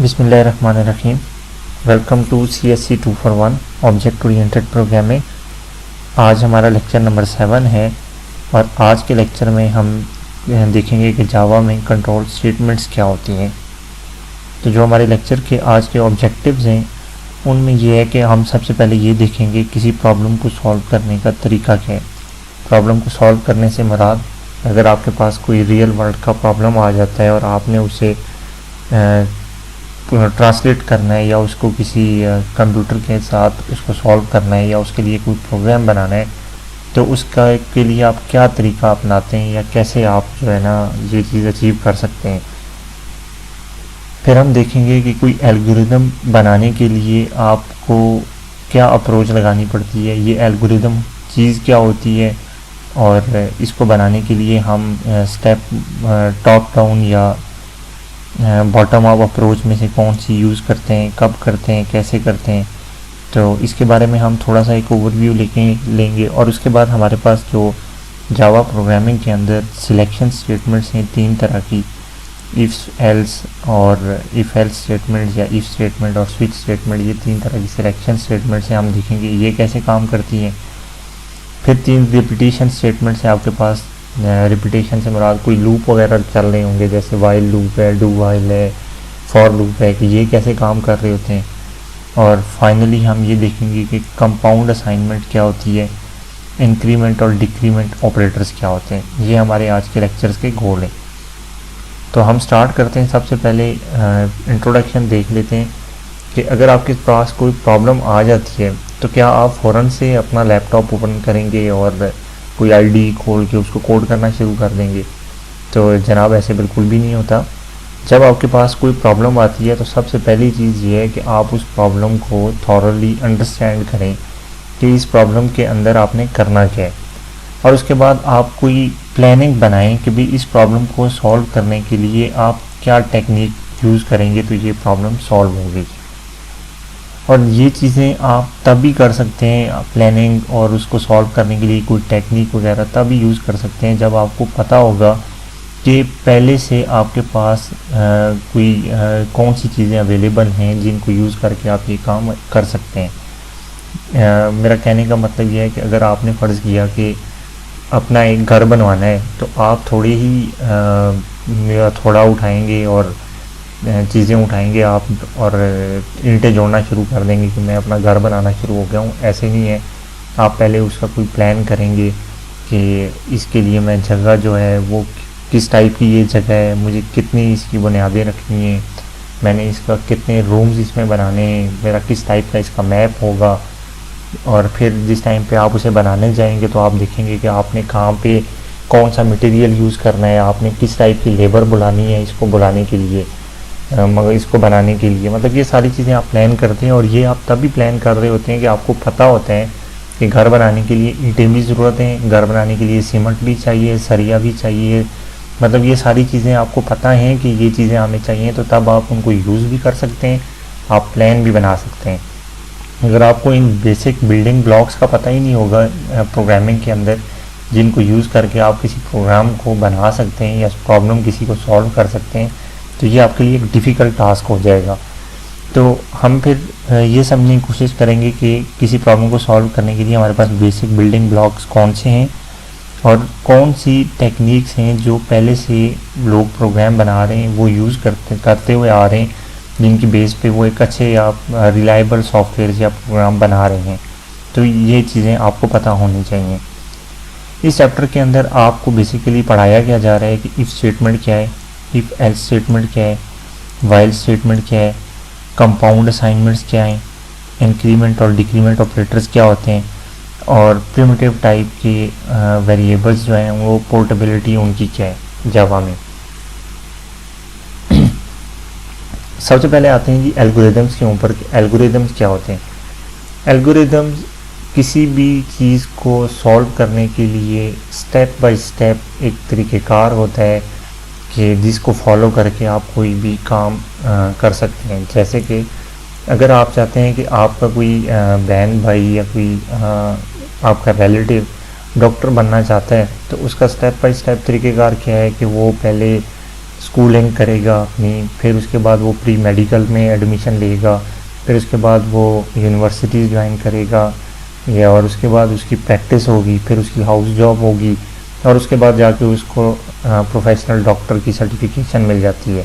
बिस्मिल्लाहिर्रहमानिर्रहीम। Welcome to CSC 241 object oriented programming. आज हमारा लेक्चर नंबर 7 है और आज के लेक्चर में हम देखेंगे कि जावा में कंट्रोल स्टेटमेंट्स क्या होती हैं। तो जो हमारे लेक्चर के आज के ऑब्जेक्टिव्स हैं उनमें ये है कि हम सबसे पहले ये देखेंगे किसी प्रॉब्लम को सॉल्व करने का तरीका क्या है। प्रॉब्लम को सॉल्व करने से मुराद, अगर आपके पास कोई रियल वर्ल्ड का प्रॉब्लम आ जाता है और आपने उसे ट्रांसलेट करना है या उसको किसी कंप्यूटर के साथ उसको सॉल्व करना है या उसके लिए कोई प्रोग्राम बनाना है, तो उसका के लिए आप क्या तरीका अपनाते हैं या कैसे आप जो है ना ये चीज़ अचीव कर सकते हैं। फिर हम देखेंगे कि कोई एल्गोरिदम बनाने के लिए आपको क्या अप्रोच लगानी पड़ती है, ये एल्गोरिदम चीज़ क्या होती है और इसको बनाने के लिए हम स्टेप टॉप डाउन या बॉटम अप अप्रोच में से कौन सी यूज़ करते हैं, कब करते हैं, कैसे करते हैं। तो इसके बारे में हम थोड़ा सा एक ओवरव्यू लेंगे और उसके बाद हमारे पास जो जावा प्रोग्रामिंग के अंदर सिलेक्शन स्टेटमेंट्स हैं तीन तरह की, इफ़ एल्स और इफ़ एल्स स्टेटमेंट्स या इफ़ स्टेटमेंट और स्विच स्टेटमेंट, ये तीन तरह की सिलेक्शन स्टेटमेंट्स हैं। हम देखेंगे ये कैसे काम करती हैं। फिर तीन रिपीटेशन स्टेटमेंट्स हैं आपके पास। रिपीटेशन से मुराद कोई लूप वगैरह चल रहे होंगे, जैसे वाइल लूप है, डू वाइल है, फॉर लूप है, कि ये कैसे काम कर रहे होते हैं। और फाइनली हम ये देखेंगे कि कंपाउंड असाइनमेंट क्या होती है, इंक्रीमेंट और डिक्रीमेंट ऑपरेटर्स क्या होते हैं। ये हमारे आज के लेक्चर्स के गोल हैं। तो हम स्टार्ट करते हैं। सबसे पहले इंट्रोडक्शन देख लेते हैं कि अगर आपके पास कोई प्रॉब्लम आ जाती है तो क्या आप फ़ौरन से अपना लैपटॉप ओपन करेंगे और कोई आईडी खोल के उसको कोड करना शुरू कर देंगे। तो जनाब ऐसे बिल्कुल भी नहीं होता। जब आपके पास कोई प्रॉब्लम आती है तो सबसे पहली चीज़ ये है कि आप उस प्रॉब्लम को थॉरली अंडरस्टैंड करें कि इस प्रॉब्लम के अंदर आपने करना क्या है, और उसके बाद आप कोई प्लानिंग बनाएं कि भी इस प्रॉब्लम को सॉल्व करने के लिए आप क्या टेक्निक यूज़ करेंगे तो ये प्रॉब्लम सॉल्व होगी। और ये चीज़ें आप तभी कर सकते हैं, प्लानिंग और उसको सॉल्व करने के लिए कोई टेक्निक वगैरह तभी यूज़ कर सकते हैं जब आपको पता होगा कि पहले से आपके पास कौन सी चीज़ें अवेलेबल हैं जिनको यूज़ करके आप ये काम कर सकते हैं। मेरा कहने का मतलब ये है कि अगर आपने फ़र्ज़ किया कि अपना एक घर बनवाना है तो आप थोड़ा उठाएंगे और चीज़ें उठाएंगे आप और ईंटें जोड़ना शुरू कर देंगे कि मैं अपना घर बनाना शुरू हो गया हूँ। ऐसे नहीं है। आप पहले उसका कोई प्लान करेंगे कि इसके लिए मैं जगह जो है वो किस टाइप की ये जगह है, मुझे कितनी इसकी बुनियादें रखनी है, मैंने इसका कितने रूम्स इसमें बनाने हैं, मेरा किस टाइप का इसका मैप होगा। और फिर जिस टाइम पे आप उसे बनाने जाएंगे तो आप देखेंगे कि आपने कहाँ पे कौन सा मटेरियल यूज़ करना है, आपने किस टाइप की लेबर बुलानी है इसको बुलाने के लिए, मगर इसको बनाने के लिए। मतलब ये सारी चीज़ें आप प्लान करते हैं और ये आप तभी प्लान कर रहे होते हैं कि आपको पता होता है कि घर बनाने के लिए ईंटें भी ज़रूरत है, घर बनाने के लिए सीमेंट भी चाहिए, सरिया भी चाहिए। मतलब ये सारी चीज़ें आपको पता हैं कि ये चीज़ें हमें चाहिए, तो तब आप उनको यूज़ भी कर सकते हैं, आप प्लान भी बना सकते हैं। अगर आपको इन बेसिक बिल्डिंग ब्लॉक्स का पता ही नहीं होगा प्रोग्रामिंग के अंदर, जिनको यूज़ करके आप किसी प्रोग्राम को बना सकते हैं या प्रॉब्लम किसी को सॉल्व कर सकते हैं, तो ये आपके लिए एक डिफ़िकल्ट टास्क हो जाएगा। तो हम फिर ये समझने की कोशिश करेंगे कि किसी प्रॉब्लम को सॉल्व करने के लिए हमारे पास बेसिक बिल्डिंग ब्लॉक्स कौन से हैं और कौन सी टेक्निक्स हैं जो पहले से लोग प्रोग्राम बना रहे हैं वो यूज़ करते हुए आ रहे हैं, जिनकी बेस पे वो एक अच्छे या रिलायबल सॉफ्टवेयर या प्रोग्राम बना रहे हैं। तो ये चीज़ें आपको पता होनी चाहिए। इस चैप्टर के अंदर आपको बेसिकली पढ़ाया क्या जा रहा है कि इफ़ स्टेटमेंट क्या है, इफ़ एल्स स्टेटमेंट क्या है, वाइल स्टेटमेंट क्या है, कंपाउंड असाइनमेंट्स क्या हैं, इंक्रीमेंट और डिक्रीमेंट ऑपरेटर्स क्या होते हैं, और प्रिमिटिव टाइप के वेरिएबल्स जो हैं वो पोर्टेबिलिटी उनकी क्या है जावा में। सबसे पहले आते हैं जी एल्गोरिदम्स के ऊपर। एल्गोरिदम्स क्या होते हैं। एल्गोरिदम्स किसी भी चीज़ को सॉल्व करने के लिए स्टेप बाय स्टेप एक तरीक़ेकार होता है कि जिसको फॉलो करके आप कोई भी काम कर सकते हैं। जैसे कि अगर आप चाहते हैं कि आपका कोई बहन भाई या कोई आपका रिलेटिव डॉक्टर बनना चाहता है तो उसका स्टेप बाय स्टेप तरीक़ेकार क्या है कि वो पहले स्कूलिंग करेगा अपनी, फिर उसके बाद वो प्री मेडिकल में एडमिशन लेगा, फिर उसके बाद वो यूनिवर्सिटी ज्वाइन करेगा या और उसके बाद उसकी प्रैक्टिस होगी, फिर उसकी हाउस जॉब होगी और उसके बाद जाके उसको प्रोफेशनल डॉक्टर की सर्टिफिकेशन मिल जाती है।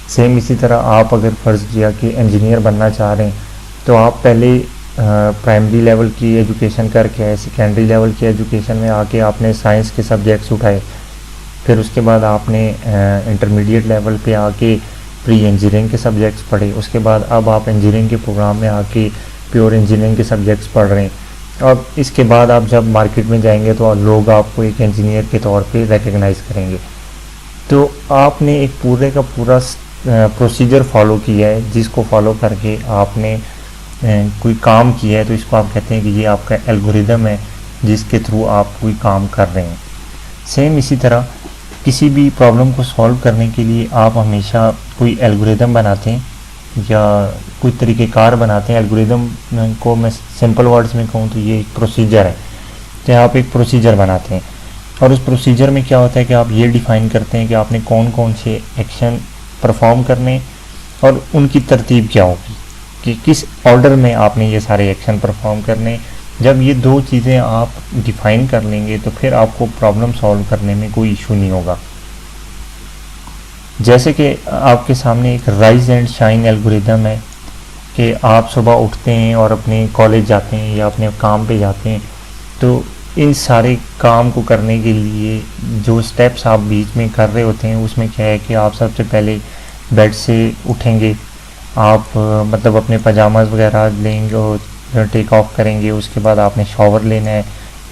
सेम इसी तरह आप अगर फ़र्ज़ किया कि इंजीनियर बनना चाह रहे हैं तो आप पहले प्राइमरी लेवल की एजुकेशन करके आए, सेकेंडरी लेवल की एजुकेशन में आके आपने साइंस के सब्जेक्ट्स उठाए, फिर उसके बाद आपने इंटरमीडिएट लेवल पे आके प्री इंजीनियरिंग के सब्जेक्ट्स पढ़े, उसके बाद अब आप इंजीनियरिंग के प्रोग्राम में आके प्योर इंजीनियरिंग के सब्जेक्ट्स पढ़ रहे हैं। और इसके बाद आप जब मार्केट में जाएंगे तो लोग आपको एक इंजीनियर के तौर पे रिकग्नाइज़ करेंगे। तो आपने एक पूरे का पूरा प्रोसीजर फॉलो किया है, जिसको फॉलो करके आपने कोई काम किया है, तो इसको आप कहते हैं कि ये आपका एल्गोरिदम है जिसके थ्रू आप कोई काम कर रहे हैं। सेम इसी तरह किसी भी प्रॉब्लम को सॉल्व करने के लिए आप हमेशा कोई एल्गोरिदम बनाते हैं या कोई तरीक़ेकार बनाते हैं। एल्गोरिदम को मैं सिंपल वर्ड्स में कहूँ तो ये एक प्रोसीजर है, तो आप एक प्रोसीजर बनाते हैं और उस प्रोसीजर में क्या होता है कि आप ये डिफ़ाइन करते हैं कि आपने कौन कौन से एक्शन परफॉर्म करने और उनकी तरतीब क्या होगी, कि किस ऑर्डर में आपने ये सारे एक्शन परफॉर्म करने। जब ये दो चीज़ें आप डिफ़ाइन कर लेंगे तो फिर आपको प्रॉब्लम सॉल्व करने में कोई इशू नहीं होगा। जैसे कि आपके सामने एक राइज एंड शाइन एल्गोरिदम है कि आप सुबह उठते हैं और अपने कॉलेज जाते हैं या अपने काम पे जाते हैं, तो इन सारे काम को करने के लिए जो स्टेप्स आप बीच में कर रहे होते हैं उसमें क्या है कि आप सबसे पहले बेड से उठेंगे, आप मतलब अपने पजामाज वगैरह लेंगे और टेक ऑफ करेंगे, उसके बाद आपने शॉवर लेना है,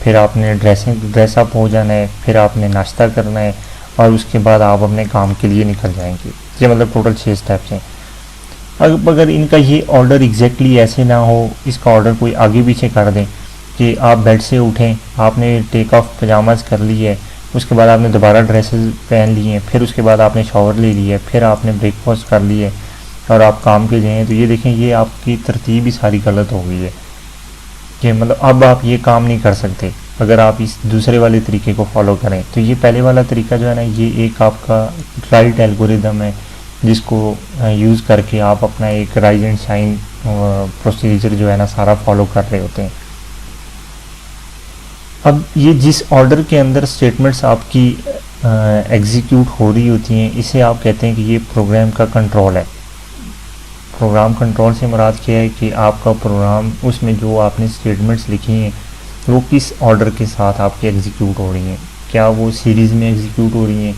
फिर आपने ड्रेसअप हो जाना है, फिर आपने नाश्ता करना है और उसके बाद आप अपने काम के लिए निकल जाएंगे। ये मतलब टोटल 6 स्टेप्स हैं। अब अगर इनका ये ऑर्डर एग्जैक्टली ऐसे ना हो, इसका ऑर्डर कोई आगे पीछे कर दें कि आप बेड से उठें, आपने टेक ऑफ पजामाज कर ली है, उसके बाद आपने दोबारा ड्रेसेस पहन ली हैं, फिर उसके बाद आपने शॉवर ले लिया है, फिर आपने ब्रेकफास्ट कर ली है और आप काम के जाएँ, तो ये देखें ये आपकी तरतीब ही सारी गलत हो गई है कि मतलब अब आप ये काम नहीं कर सकते अगर आप इस दूसरे वाले तरीके को फॉलो करें। तो ये पहले वाला तरीका जो है ना, ये एक आपका राइट एल्गोरिदम है जिसको यूज़ करके आप अपना एक राइज एंड शाइन प्रोसीजर जो है ना सारा फॉलो कर रहे होते हैं। अब ये जिस ऑर्डर के अंदर स्टेटमेंट्स आपकी एग्जीक्यूट हो रही होती हैं, इसे आप कहते हैं कि ये प्रोग्राम का कंट्रोल है। प्रोग्राम कंट्रोल से मुराद क्या है कि आपका प्रोग्राम उसमें जो आपने स्टेटमेंट्स लिखी हैं वो किस ऑर्डर के साथ आपकी एग्जीक्यूट हो रही हैं। क्या वो सीरीज़ में एग्जीक्यूट हो रही हैं,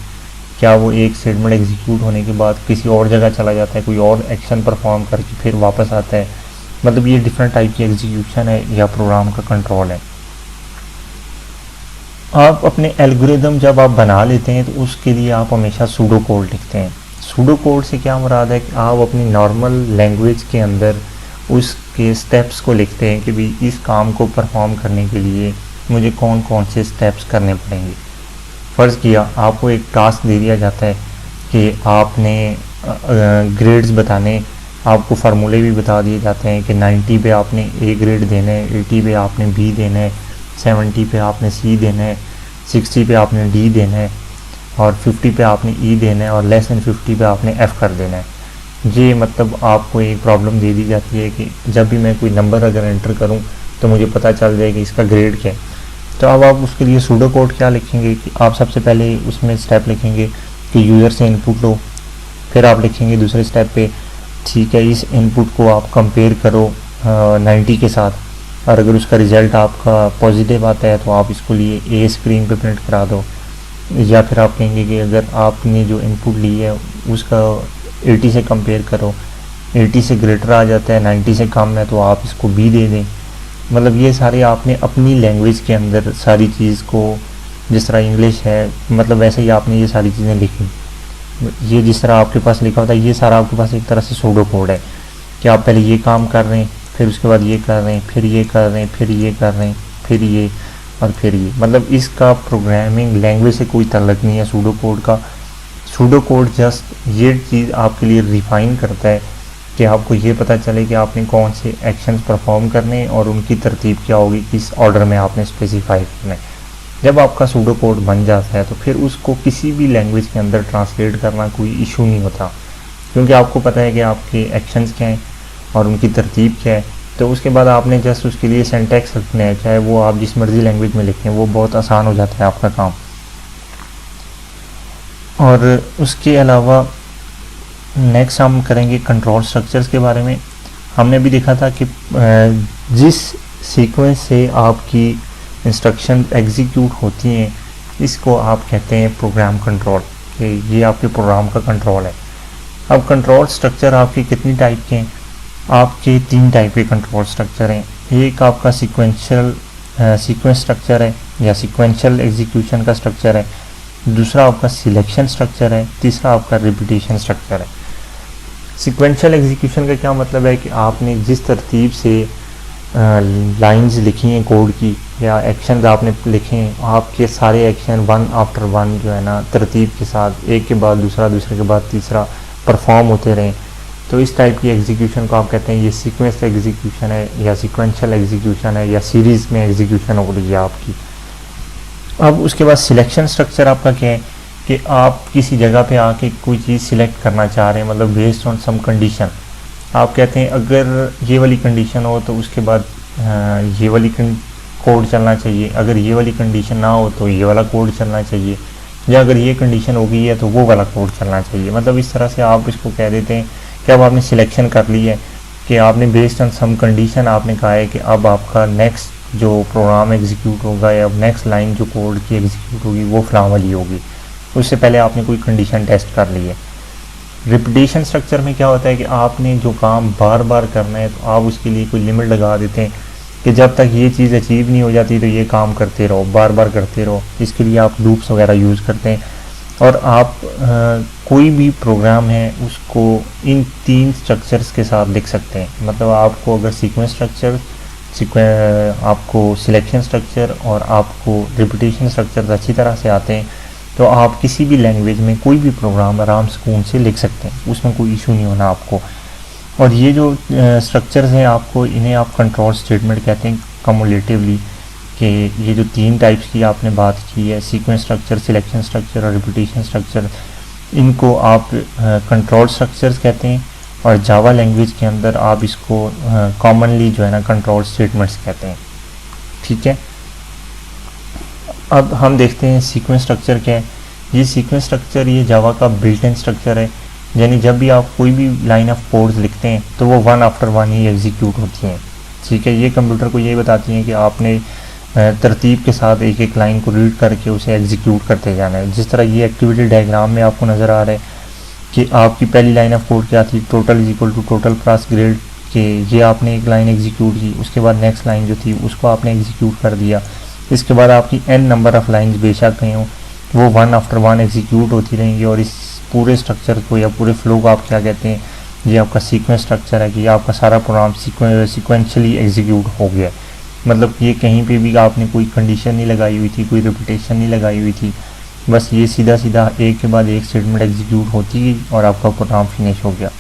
क्या वो एक स्टेटमेंट एग्जीक्यूट होने के बाद किसी और जगह चला जाता है, कोई और एक्शन परफॉर्म करके फिर वापस आता है। मतलब ये डिफरेंट टाइप की एग्जीक्यूशन है या प्रोग्राम का कंट्रोल है। आप अपने एल्गोरिदम जब आप बना लेते हैं तो उसके लिए आप हमेशा सूडो कोड लिखते हैं। सूडो कोड से क्या मुराद है कि आप अपनी नॉर्मल लैंग्वेज के अंदर उसके स्टेप्स को लिखते हैं कि भाई इस काम को परफॉर्म करने के लिए मुझे कौन कौन से स्टेप्स करने पड़ेंगे। फ़र्ज़ किया आपको एक टास्क दे दिया जाता है कि आपने ग्रेड्स बताने, आपको फार्मूले भी बता दिए जाते हैं कि 90 पे आपने ए ग्रेड देना है, 80 पे आपने बी देना है, 70 पे आपने सी देना है, 60 पे आपने डी देना है और 50 पे आपने ई देना है और लेस देन 50 पे आपने एफ़ कर देना है। ये मतलब आपको एक प्रॉब्लम दे दी जाती है कि जब भी मैं कोई नंबर अगर एंटर करूं तो मुझे पता चल जाए कि इसका ग्रेड क्या है। तो अब आप उसके लिए सूडो कोड क्या लिखेंगे कि आप सबसे पहले उसमें स्टेप लिखेंगे कि यूज़र से इनपुट लो, फिर आप लिखेंगे दूसरे स्टेप पे ठीक है इस इनपुट को आप कंपेयर करो 90 के साथ और अगर उसका रिज़ल्ट आपका पॉजिटिव आता है तो आप इसको लिए ए स्क्रीन पे प्रिंट करा दो। या फिर आप कहेंगे कि अगर आपने जो इनपुट ली है उसका 80 से कंपेयर करो, 80 से ग्रेटर आ जाता है, 90 से कम है तो आप इसको बी दे दें। मतलब ये सारे आपने अपनी लैंग्वेज के अंदर सारी चीज़ को, जिस तरह इंग्लिश है मतलब वैसे ही आपने ये सारी चीज़ें लिखी। ये जिस तरह आपके पास लिखा होता है ये सारा आपके पास एक तरह से सूडो कोड है कि आप पहले ये काम कर रहे हैं, फिर उसके बाद ये कर रहे हैं, फिर ये कर रहे हैं, फिर ये कर रहे हैं, फिर ये और फिर ये। मतलब इसका प्रोग्रामिंग लैंग्वेज से कोई ताल्लुक नहीं है सूडो कोड का। सूडो कोड जस्ट ये चीज़ आपके लिए रिफाइन करता है कि आपको ये पता चले कि आपने कौन से एक्शंस परफॉर्म करने और उनकी तरतीब क्या होगी, किस ऑर्डर में आपने स्पेसिफाई करना है। जब आपका सूडो कोड बन जाता है तो फिर उसको किसी भी लैंग्वेज के अंदर ट्रांसलेट करना कोई इशू नहीं होता, क्योंकि आपको पता है कि आपके एक्शंस क्या हैं और उनकी तरतीब क्या है। तो उसके बाद आपने जस्ट उसके लिए सिंटैक्स रखना है, चाहे वो आप जिस मर्ज़ी लैंग्वेज में लिखें, वो बहुत आसान हो जाता है आपका काम। और उसके अलावा नेक्स्ट हम करेंगे कंट्रोल स्ट्रक्चर्स के बारे में। हमने भी देखा था कि जिस सीक्वेंस से आपकी इंस्ट्रक्शन एग्जीक्यूट होती हैं, इसको आप कहते हैं प्रोग्राम कंट्रोल, कि ये आपके प्रोग्राम का कंट्रोल है। अब कंट्रोल स्ट्रक्चर आपके कितनी टाइप के हैं? आपके 3 टाइप के कंट्रोल स्ट्रक्चर हैं। एक आपका सीक्वेंस स्ट्रक्चर है या सीक्वेंशियल एग्जीक्यूशन का स्ट्रक्चर है, दूसरा आपका सिलेक्शन स्ट्रक्चर है, तीसरा आपका रिपीटेशन स्ट्रक्चर है। सीक्वेंशियल एग्जीक्यूशन का क्या मतलब है कि आपने जिस तरतीब से लाइंस लिखी हैं कोड की या एक्शन आपने लिखे हैं, आपके सारे एक्शन वन आफ्टर वन जो है ना तरतीब के साथ एक के बाद दूसरा, दूसरे के बाद तीसरा परफॉर्म होते रहें, तो इस टाइप की एग्जीक्यूशन को आप कहते हैं ये सीक्वेंस एग्जीक्यूशन है या सीक्वेंशियल एग्जीक्यूशन है या सीरीज़ में एग्जीक्यूशन हो रही है आपकी। अब उसके बाद सिलेक्शन स्ट्रक्चर आपका क्या है कि आप किसी जगह पे आके कोई चीज़ सिलेक्ट करना चाह रहे हैं, मतलब बेस्ड ऑन सम कंडीशन। आप कहते हैं अगर ये वाली कंडीशन हो तो उसके बाद ये वाली कोड चलना चाहिए, अगर ये वाली कंडीशन ना हो तो ये वाला कोड चलना चाहिए, या अगर ये कंडीशन हो गई है तो वो वाला कोड चलना चाहिए। मतलब इस तरह से आप इसको कह देते हैं कि अब आपने सिलेक्शन कर ली है कि आपने बेस्ड ऑन सम कंडीशन आपने कहा है कि अब आपका नेक्स्ट जो प्रोग्राम एग्जीक्यूट होगा या नेक्स्ट लाइन जो कोड की एग्जीक्यूट होगी वो फलां वाली होगी। उससे पहले आपने कोई कंडीशन टेस्ट कर ली है। रिपीटेशन स्ट्रक्चर में क्या होता है कि आपने जो काम बार बार करना है तो आप उसके लिए कोई लिमिट लगा देते हैं कि जब तक ये चीज़ अचीव नहीं हो जाती तो ये काम करते रहो, बार बार करते रहो। इसके लिए आप लूप्स वगैरह यूज़ करते हैं। और आप कोई भी प्रोग्राम है उसको इन 3 स्ट्रक्चर्स के साथ लिख सकते हैं। मतलब आपको अगर सीक्वेंस स्ट्रक्चर, आपको सिलेक्शन स्ट्रक्चर और आपको रिपीटेशन स्ट्रक्चर अच्छी तरह से आते हैं तो आप किसी भी लैंग्वेज में कोई भी प्रोग्राम आराम सुकून से लिख सकते हैं, उसमें कोई इशू नहीं होना आपको। और ये जो स्ट्रक्चर्स हैं आपको इन्हें आप कंट्रोल स्टेटमेंट कहते हैं कम्युलेटिवली, कि ये जो 3 टाइप्स की आपने बात की है, सीक्वेंस स्ट्रक्चर, सिलेक्शन स्ट्रक्चर और रिपीटेशन स्ट्रक्चर, इनको आप कंट्रोल स्ट्रक्चर्स कहते हैं। और जावा लैंग्वेज के अंदर आप इसको कॉमनली जो है ना कंट्रोल स्टेटमेंट्स कहते हैं। ठीक है, अब हम देखते हैं सीक्वेंस स्ट्रक्चर क्या है। ये सीक्वेंस स्ट्रक्चर ये जावा का बिल्ट इन स्ट्रक्चर है, यानी जब भी आप कोई भी लाइन ऑफ कोड्स लिखते हैं तो वो वन आफ्टर वन ही एग्जीक्यूट होती हैं। ठीक है, ये कंप्यूटर को ये बताती हैं कि आपने तरतीब के साथ एक एक लाइन को रीड करके उसे एग्जीक्यूट करते जाना है। जिस तरह ये एक्टिविटी डायग्राम में आपको नज़र आ रहा है कि आपकी पहली लाइन ऑफ कोड क्या थी, total is equal to total class grade, के ये आपने एक लाइन एग्जीक्यूट की, उसके बाद नेक्स्ट लाइन जो थी उसको आपने एग्जीक्यूट कर दिया। इसके बाद आपकी n नंबर ऑफ़ लाइंस बेशक कहीं हो वो वन आफ्टर वन एग्जीक्यूट होती रहेंगी। और इस पूरे स्ट्रक्चर को या पूरे फ्लो को आप क्या कहते हैं, ये आपका सीक्वेंस स्ट्रक्चर है कि आपका सारा प्रोग्राम सीक्वेंशियली एग्जीक्यूट हो गया। मतलब ये कहीं पे भी आपने कोई कंडीशन नहीं लगाई हुई थी, कोई रिपीटेशन नहीं लगाई हुई थी, बस ये सीधा सीधा एक के बाद एक स्टेटमेंट एग्जीक्यूट होती गई और आपका प्रोग्राम फिनिश हो गया।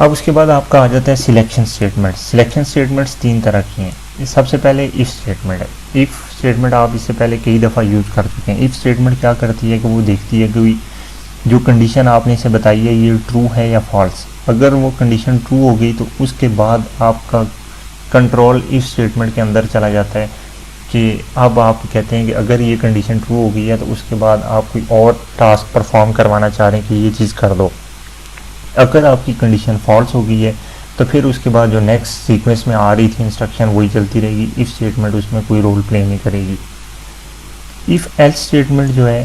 अब उसके बाद आपका आ जाता है सिलेक्शन स्टेटमेंट। सिलेक्शन स्टेटमेंट्स 3 तरह की हैं। सबसे पहले इफ़ स्टेटमेंट है। इफ़ स्टेटमेंट आप इससे पहले कई दफ़ा यूज़ कर चुके हैं। इफ़ स्टेटमेंट क्या करती है कि वो देखती है कि जो कंडीशन आपने इसे बताई है ये ट्रू है या फॉल्स। अगर वो कंडीशन ट्रू हो गई तो उसके बाद आपका कंट्रोल इफ़ स्टेटमेंट के अंदर चला जाता है कि अब आप कहते हैं कि अगर ये कंडीशन ट्रू हो गई है तो उसके बाद आप कोई और टास्क परफॉर्म करवाना चाह रहे हैं कि ये चीज़ कर दो। अगर आपकी कंडीशन फॉल्स हो गई है तो फिर उसके बाद जो नेक्स्ट सीक्वेंस में आ रही थी इंस्ट्रक्शन वही चलती रहेगी। इफ़ स्टेटमेंट उसमें कोई रोल प्ले नहीं करेगी। इफ़ एल्स स्टेटमेंट जो है,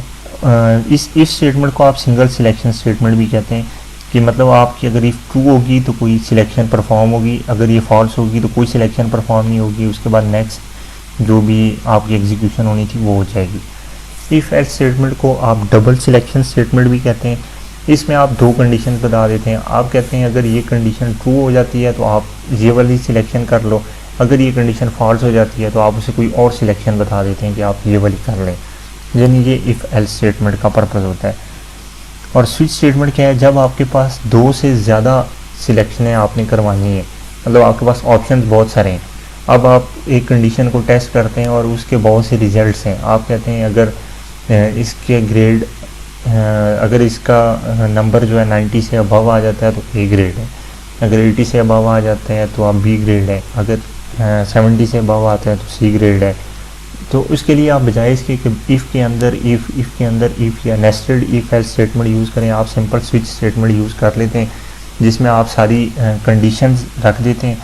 इस इफ़ स्टेटमेंट को आप सिंगल सिलेक्शन स्टेटमेंट भी कहते हैं कि मतलब आपकी अगर इफ़ ट्रू होगी तो कोई सिलेक्शन परफॉर्म होगी, अगर ये फॉल्स होगी तो कोई सिलेक्शन परफॉर्म नहीं होगी, उसके बाद नेक्स्ट जो भी आपकी एग्जीक्यूशन होनी थी वो हो जाएगी। इफ़ एल्स स्टेटमेंट को आप डबल सिलेक्शन स्टेटमेंट भी कहते हैं। इसमें आप 2 कंडीशन बता देते हैं। आप कहते हैं अगर ये कंडीशन ट्रू हो जाती है तो आप ये वाली सिलेक्शन कर लो, अगर ये कंडीशन फॉल्स हो जाती है तो आप उसे कोई और सिलेक्शन बता देते हैं कि आप ये वाली कर लें। यानी ये इफ़ एल्स स्टेटमेंट का पर्पज़ होता है। और स्विच स्टेटमेंट क्या है, जब आपके पास 2 से ज़्यादा सिलेक्शनें आपने करवानी है, मतलब आपके पास ऑप्शन बहुत सारे हैं अब आप एक कंडीशन को टेस्ट करते हैं और उसके बहुत से रिजल्ट्स हैं। आप कहते हैं अगर इसके ग्रेड अगर इसका नंबर जो है 90 से अबव आ जाता है तो ए ग्रेड है, अगर 80 से अबव आ जाते हैं तो आप बी ग्रेड है, अगर 70 से अबव आते हैं तो सी ग्रेड है। तो उसके लिए आप बजाय इसके कि इफ़ के अंदर इफ़ या nested if else statement use करें, आप सिंपल स्विच स्टेटमेंट यूज़ कर लेते हैं जिसमें आप सारी कंडीशंस रख देते हैं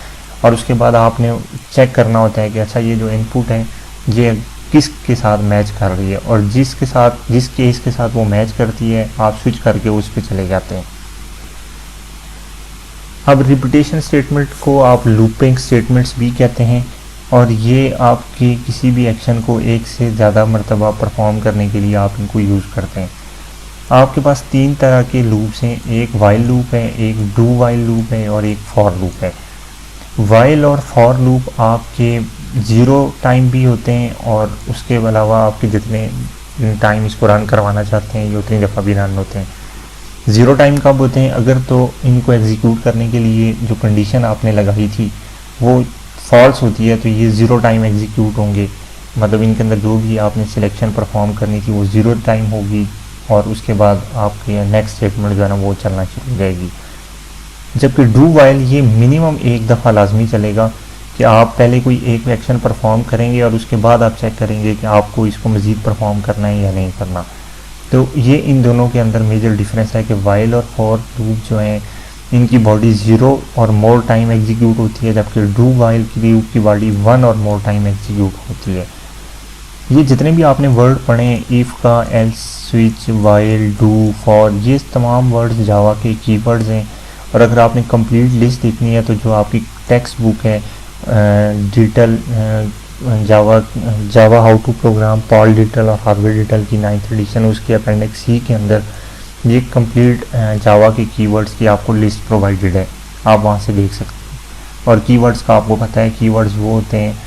और उसके बाद आपने चेक करना होता है कि अच्छा ये जो इनपुट है ये किस के साथ मैच कर रही है, और जिस केस के साथ वो मैच करती है आप स्विच करके उस पर चले जाते हैं। अब रिपीटेशन स्टेटमेंट को आप लूपिंग स्टेटमेंट्स भी कहते हैं, और ये आपकी किसी भी एक्शन को एक से ज़्यादा मरतबा परफॉर्म करने के लिए आप इनको यूज़ करते हैं। आपके पास 3 तरह के लूप्स हैं, एक वाइल लूप है, एक डू वाइल लूप है और एक फॉर लूप है। वाइल और फॉर लूप आपके 0 टाइम भी होते हैं और उसके अलावा आपके जितने टाइम इसको रन करवाना चाहते हैं ये उतनी दफ़ा भी रन होते हैं। 0 टाइम कब होते हैं? अगर तो इनको एग्जीक्यूट करने के लिए जो कंडीशन आपने लगाई थी वो फॉल्स होती है तो ये 0 टाइम एग्जीक्यूट होंगे, मतलब इनके अंदर जो भी आपने सिलेक्शन परफॉर्म करनी थी वो 0 टाइम होगी और उसके बाद आपके नेक्स्ट स्टेटमेंट जो है ना वो चलना शुरू हो जाएगी। जबकि डू वाइल ये मिनिमम एक दफ़ा लाजमी चलेगा कि आप पहले कोई एक एक्शन परफॉर्म करेंगे और उसके बाद आप चेक करेंगे कि आपको इसको मज़ीद परफॉर्म करना है या नहीं करना। तो ये इन दोनों के अंदर मेजर डिफरेंस है कि वाइल और फॉर लूप जो हैं इनकी बॉडी 0 और मोर टाइम एग्जीक्यूट होती है, जबकि डू वाइल की लूप की बॉडी 1 और मोर टाइम एग्जीक्यूट होती है। ये जितने भी आपने वर्ड पढ़े हैं, इफ़ का, else, switch, while, do, for, ये तमाम वर्ड्स जावा के कीवर्ड्स हैं। और अगर आपने कंप्लीट लिस्ट देखनी है तो जो आपकी टेक्स्ट बुक है Deitel Java how to program Paul Deitel और हार्वर्ड डिजिटल की 9th एडिशन, उसके अपेंडिक्स सी के अंदर ये कंप्लीट जावा के कीवर्ड्स की आपको लिस्ट प्रोवाइडेड है, आप वहाँ से देख सकते हैं। और कीवर्ड्स का आपको पता है कीवर्ड्स वो होते हैं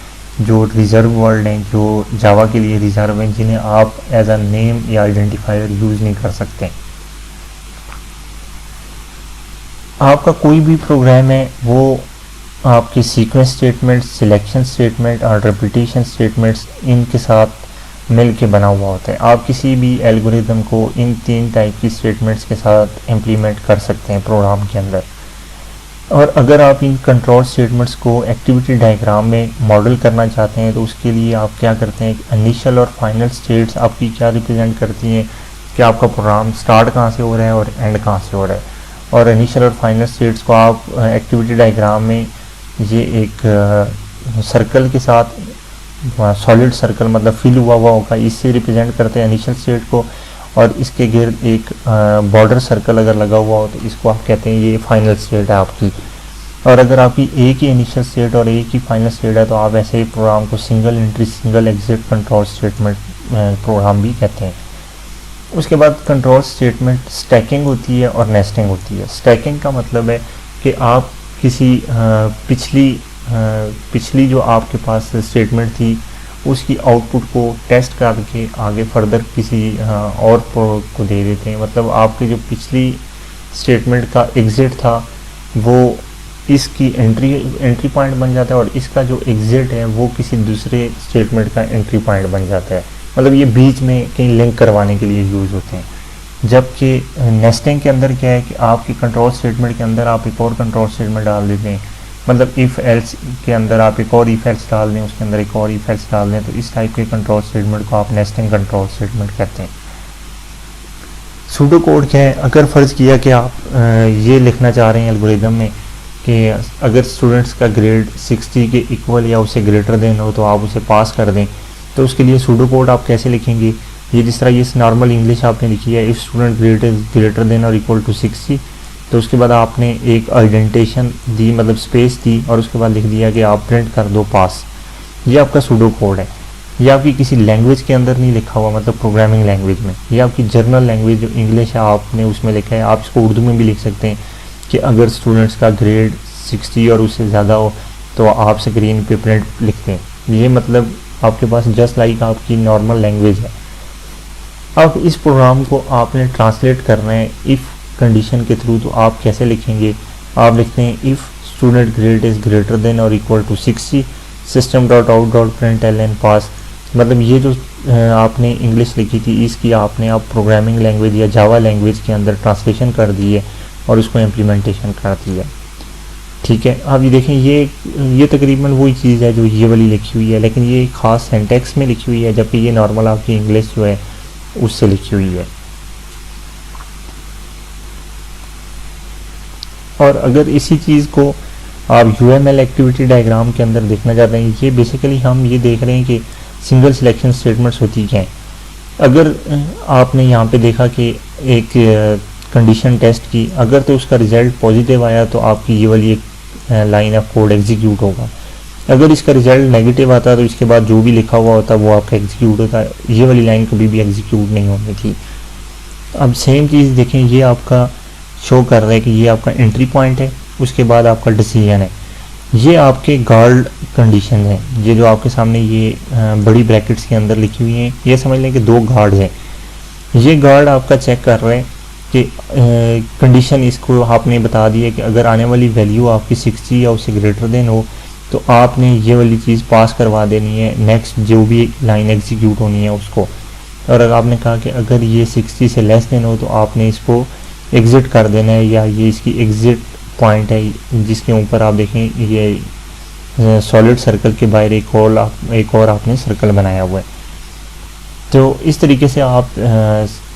जो रिजर्व वर्ड हैं, जो जावा के लिए रिजर्व हैं, जिन्हें आप एज अ नेम या आइडेंटिफायर यूज़ नहीं कर सकते। आपका कोई भी प्रोग्राम है वो आपके सीक्वेंस स्टेटमेंट्स, सिलेक्शन स्टेटमेंट और रिपीटेशन स्टेटमेंट्स इनके साथ मिल के बना हुआ होता है। आप किसी भी एल्गोरिदम को इन 3 टाइप की स्टेटमेंट्स के साथ इम्प्लीमेंट कर सकते हैं प्रोग्राम के अंदर। और अगर आप इन कंट्रोल स्टेटमेंट्स को एक्टिविटी डायग्राम में मॉडल करना चाहते हैं तो उसके लिए आप क्या करते हैं, इनिशियल और फाइनल स्टेट्स आपकी क्या रिप्रेजेंट करती हैं कि आपका प्रोग्राम स्टार्ट कहाँ से हो रहा है और एंड कहाँ से हो रहा है। और इनिशियल और फाइनल स्टेट्स को आप एक्टिविटी डायग्राम में ये एक सर्कल के साथ सॉलिड सर्कल मतलब फिल हुआ होगा, इससे रिप्रेजेंट करते हैं इनिशियल स्टेट को, और इसके गिर्द एक बॉर्डर सर्कल अगर लगा हुआ हो तो इसको आप कहते हैं ये फाइनल स्टेट है आपकी। और अगर आपकी एक ही इनिशियल स्टेट और एक ही फाइनल स्टेट है तो आप ऐसे ही प्रोग्राम को single entry single exit control statement program भी कहते हैं। उसके बाद कंट्रोल स्टेटमेंट स्टैकिंग होती है और नेस्टिंग होती है। स्टैकिंग का मतलब है कि आप किसी पिछली जो आपके पास स्टेटमेंट थी उसकी आउटपुट को टेस्ट करके आगे फर्दर किसी और को दे देते हैं। मतलब आपके जो पिछली स्टेटमेंट का एग्जिट था वो इसकी एंट्री पॉइंट बन जाता है और इसका जो एग्जिट है वो किसी दूसरे स्टेटमेंट का एंट्री पॉइंट बन जाता है। मतलब ये बीच में कहीं लिंक करवाने के लिए यूज़ होते हैं। जबकि नेस्टिंग के अंदर क्या है कि आपकी कंट्रोल स्टेटमेंट के अंदर आप एक और कंट्रोल स्टेटमेंट डाल देते हैं, मतलब इफ़ एल्स के अंदर आप एक और इफ़ एल्स डाल दें, उसके अंदर एक और इफ़ एल्स डाल दें, तो इस टाइप के कंट्रोल स्टेटमेंट को आप नेस्टिंग कंट्रोल स्टेटमेंट कहते हैं। सूडो कोड क्या है? अगर फ़र्ज़ किया कि आप ये लिखना चाह रहे हैं एल्गोरिदम में कि अगर स्टूडेंट्स का ग्रेड 60 के इक्वल या उससे ग्रेटर देन हो तो आप उसे पास कर दें, तो उसके लिए सूडो कोड आप कैसे लिखेंगे? ये जिस तरह ये नॉर्मल इंग्लिश आपने लिखी है, if student grade is greater than or equal to 60, तो उसके बाद आपने एक आइडेंटिटेशन दी, मतलब स्पेस दी, और उसके बाद लिख दिया कि आप प्रिंट कर दो पास। ये आपका सूडो कोड है। ये आपकी किसी लैंग्वेज के अंदर नहीं लिखा हुआ, मतलब प्रोग्रामिंग लैंग्वेज में। ये आपकी जर्नल लैंग्वेज जो इंग्लिश है आपने उसमें लिखा है। आप इसको उर्दू में भी लिख सकते हैं कि अगर स्टूडेंट्स का ग्रेड 60 और उससे ज़्यादा हो तो आप स्क्रीन पे प्रिंट लिखते हैं। ये मतलब आपके पास जस्ट लाइक आपकी नॉर्मल लैंग्वेज है। अब इस प्रोग्राम को आपने ट्रांसलेट करना है इफ़ कंडीशन के थ्रू, तो आप कैसे लिखेंगे? आप लिखते हैं if student grade is greater than or equal to 60, system dot out dot println pass, मतलब ये जो आपने इंग्लिश लिखी थी इसकी आपने अब प्रोग्रामिंग लैंग्वेज या जावा लैंग्वेज के अंदर ट्रांसलेशन कर दी है और उसको इम्प्लीमेंटेशन कर दी है। ठीक है, अब ये देखें, ये तकरीबन वही चीज़ है जो ये वाली लिखी हुई है, लेकिन ये खास सेंटेक्स में लिखी हुई है, जबकि ये नॉर्मल आपकी इंग्लिश जो है उससे लिखी हुई है। और अगर इसी चीज़ को आप UML एक्टिविटी डायग्राम के अंदर देखना चाहते हैं, ये बेसिकली हम ये देख रहे हैं कि सिंगल सिलेक्शन स्टेटमेंट्स होती क्या हैं। अगर आपने यहाँ पे देखा कि एक कंडीशन टेस्ट की, अगर तो उसका रिजल्ट पॉजिटिव आया तो आपकी ये वाली एक लाइन ऑफ कोड एग्जीक्यूट होगा। अगर इसका रिजल्ट नेगेटिव आता है तो इसके बाद जो भी लिखा हुआ होता है वो आपका एग्जीक्यूट होता है, ये वाली लाइन कभी भी एग्जीक्यूट नहीं होनी थी। अब सेम चीज़ देखें, ये आपका शो कर रहा है कि ये आपका एंट्री पॉइंट है, उसके बाद आपका डिसीजन है, ये आपके गार्ड कंडीशन है। ये जो आपके सामने ये बड़ी ब्रैकेट्स के अंदर लिखी हुई हैं, ये समझ लें कि 2 गार्ड हैं। ये गार्ड आपका चेक कर रहे हैं कि कंडीशन इसको आपने बता दी है कि अगर आने वाली वैल्यू आपकी 60 या उससे ग्रेटर देन हो तो आपने ये वाली चीज़ पास करवा देनी है नेक्स्ट जो भी लाइन एग्जीक्यूट होनी है उसको। और अगर आपने कहा कि अगर ये 60 से लेस देन हो तो आपने इसको एग्ज़िट कर देना है, या ये इसकी एग्ज़िट पॉइंट है जिसके ऊपर आप देखें ये सॉलिड सर्कल के बाहर एक और आपने सर्कल बनाया हुआ है। तो इस तरीके से आप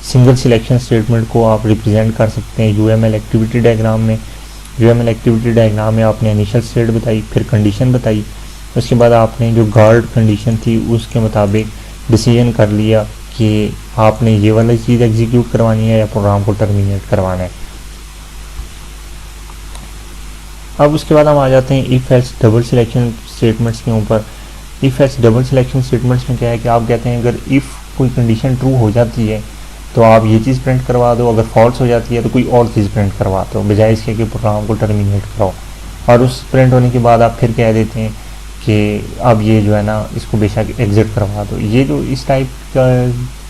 सिंगल सिलेक्शन स्टेटमेंट को आप रिप्रेजेंट कर सकते हैं UML एक्टिविटी डायग्राम में। UML एक्टिविटी डायग्राम में आपने इनिशियल स्टेट बताई, फिर कंडीशन बताई, उसके बाद आपने जो गार्ड कंडीशन थी उसके मुताबिक डिसीजन कर लिया कि आपने ये वाली चीज़ एग्जीक्यूट करवानी है या प्रोग्राम को टर्मिनेट करवाना है। अब उसके बाद हम आ जाते हैं if else double selection statements के ऊपर। If else double selection statements में क्या है कि आप कहते हैं अगर इफ़ कोई कंडीशन ट्रू हो जाती है तो आप ये चीज़ प्रिंट करवा दो, अगर फॉल्स हो जाती है तो कोई और चीज़ प्रिंट करवा दो, बजाय इसके कि प्रोग्राम को टर्मिनेट कराओ। और उस प्रिंट होने के बाद आप फिर कह देते हैं कि अब ये जो है ना इसको बेशक एग्जिट करवा दो। ये जो इस टाइप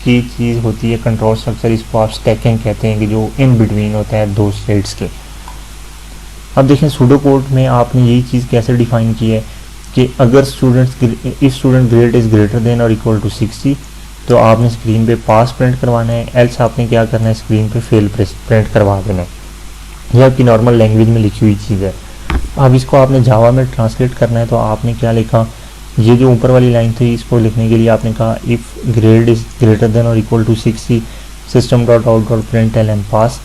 की चीज़ होती है कंट्रोल स्ट्रक्चर, इसको आप स्टैकिंग कहते हैं कि जो इन बिटवीन होता है 2 स्टेट्स के। अब देखें सूडो कोड में आपने यही चीज़ कैसे डिफाइन की है कि अगर student grade is greater than or equal to 60 तो आपने स्क्रीन पे पास प्रिंट करवाना है, एल्स आपने क्या करना है स्क्रीन पे फेल प्रिंट करवा देना है। यह आपकी नॉर्मल लैंग्वेज में लिखी हुई चीज़ है। अब इसको आपने जावा में ट्रांसलेट करना है तो आपने क्या लिखा, ये जो ऊपर वाली लाइन थी इसको लिखने के लिए आपने कहा if grade is greater than or equal to 60 system dot out dot println pass,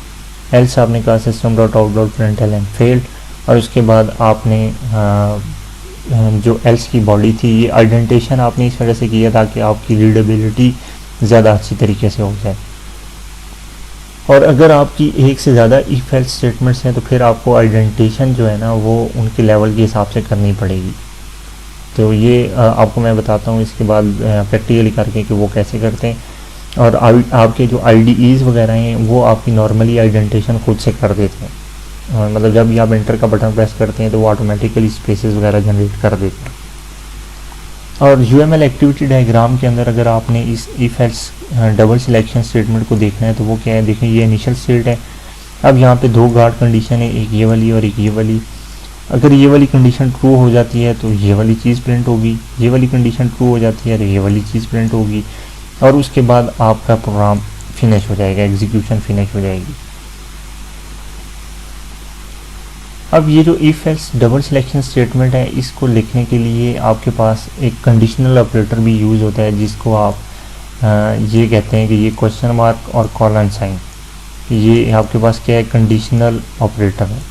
else आपने कहा system dot out dot println failed. और उसके बाद आपने जो एल्स की बॉडी थी ये आइडेंटिफिकेशन आपने इस वजह से किया ताकि आपकी रीडेबिलिटी ज़्यादा अच्छी तरीके से हो जाए। और अगर आपकी एक से ज़्यादा इफ एल्स स्टेटमेंट्स हैं तो फिर आपको आइडेंटिफिकेशन जो है ना वो उनके लेवल के हिसाब से करनी पड़ेगी। तो ये आपको मैं बताता हूँ इसके बाद प्रैक्टिकली करके कि वो कैसे करते हैं। और आपके जो IDEs वगैरह हैं वो आपकी नॉर्मली आइडेंटिफिकेशन खुद से कर देते हैं, मतलब जब भी आप एंटर का बटन प्रेस करते हैं तो वो ऑटोमेटिकली स्पेसेस वगैरह जनरेट कर देते हैं। और UML एक्टिविटी डायग्राम के अंदर अगर आपने इस if else double selection statement को देखना है तो वो क्या है, देखें ये इनिशियल स्टेट है। अब यहाँ पे 2 गार्ड कंडीशन है, एक ये वाली और एक ये वाली। अगर ये वाली कंडीशन ट्रू हो जाती है तो ये वाली चीज़ प्रिंट होगी, ये वाली कंडीशन ट्रू हो जाती है तो ये वाली चीज़ प्रिंट होगी, और उसके बाद आपका प्रोग्राम फिनिश हो जाएगा, एग्जीक्यूशन फिनिश हो जाएगी। अब ये जो if else double selection statement है इसको लिखने के लिए आपके पास एक कंडीशनल ऑपरेटर भी यूज़ होता है जिसको आप ये कहते हैं कि ये क्वेश्चन मार्क और कॉलन साइन, ये आपके पास क्या है कंडीशनल ऑपरेटर है।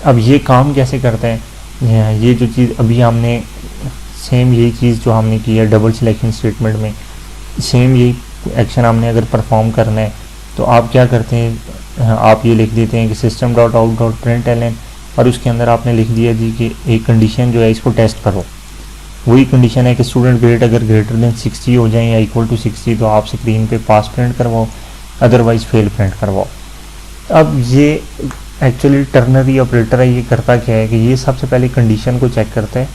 अब ये काम कैसे करता है, ये जो चीज़ अभी हमने सेम यही चीज़ जो हमने की है डबल सिलेक्शन स्टेटमेंट में, सेम यही एक्शन हमने अगर परफॉर्म करना है तो आप क्या करते हैं, आप ये लिख देते हैं कि system dot out dot println और उसके अंदर आपने लिख दिया जी कि एक कंडीशन जो है इसको टेस्ट करो। वही कंडीशन है कि स्टूडेंट ग्रेड अगर ग्रेटर देन 60 हो जाए या इक्वल टू 60 तो आप स्क्रीन पे पास प्रिंट करवाओ, अदरवाइज फेल प्रिंट करवाओ। अब ये एक्चुअली टर्नरी ऑपरेटर है, ये करता क्या है कि ये सबसे पहले कंडीशन को चेक करता है।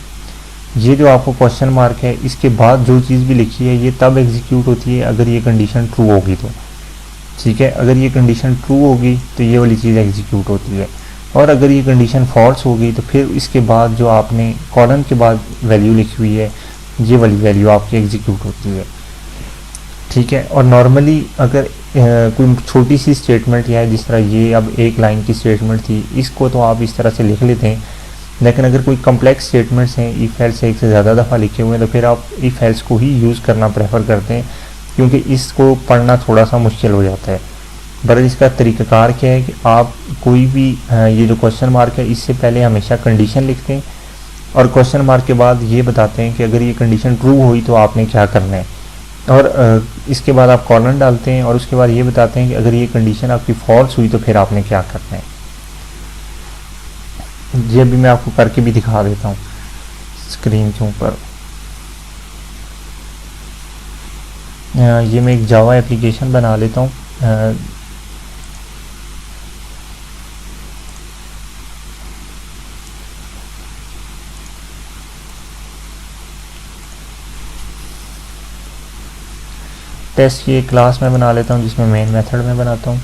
ये जो आपको क्वेश्चन मार्क है इसके बाद जो चीज़ भी लिखी है ये तब एग्जीक्यूट होती है अगर ये कंडीशन ट्रू होगी तो, ठीक है। अगर ये कंडीशन ट्रू होगी तो ये वाली चीज़ एग्जीक्यूट होती है, और अगर ये कंडीशन फॉल्स हो गई तो फिर इसके बाद जो आपने कॉलन के बाद वैल्यू लिखी हुई है ये वाली वैल्यू आपकी एग्जीक्यूट होती है, ठीक है। और नॉर्मली अगर कोई छोटी सी स्टेटमेंट या जिस तरह ये अब एक लाइन की स्टेटमेंट थी, इसको तो आप इस तरह से लिख लेते हैं, लेकिन अगर कोई कम्प्लेक्स स्टेटमेंट्स हैं इफ एल्स एक से ज़्यादा दफ़ा लिखे हुए हैं तो फिर आप इफ एल्स को ही यूज़ करना प्रेफर करते हैं, क्योंकि इसको पढ़ना थोड़ा सा मुश्किल हो जाता है। बहरहाल इसका तरीक़ाकार क्या है कि आप कोई भी ये जो क्वेश्चन मार्क है इससे पहले हमेशा कंडीशन लिखते हैं और क्वेश्चन मार्क के बाद ये बताते हैं कि अगर ये कंडीशन ट्रू हुई तो आपने क्या करना है, और इसके बाद आप कॉलन डालते हैं और उसके बाद ये बताते हैं कि अगर ये कंडीशन आपकी फॉल्स हुई तो फिर आपने क्या करना है। ये अभी मैं आपको करके भी दिखा देता हूँ स्क्रीन के ऊपर। ये मैं एक जावा एप्लीकेशन बना लेता हूँ। टेस्ट की एक क्लास में बना लेता हूँ जिसमें मेन मेथड में बनाता हूँ।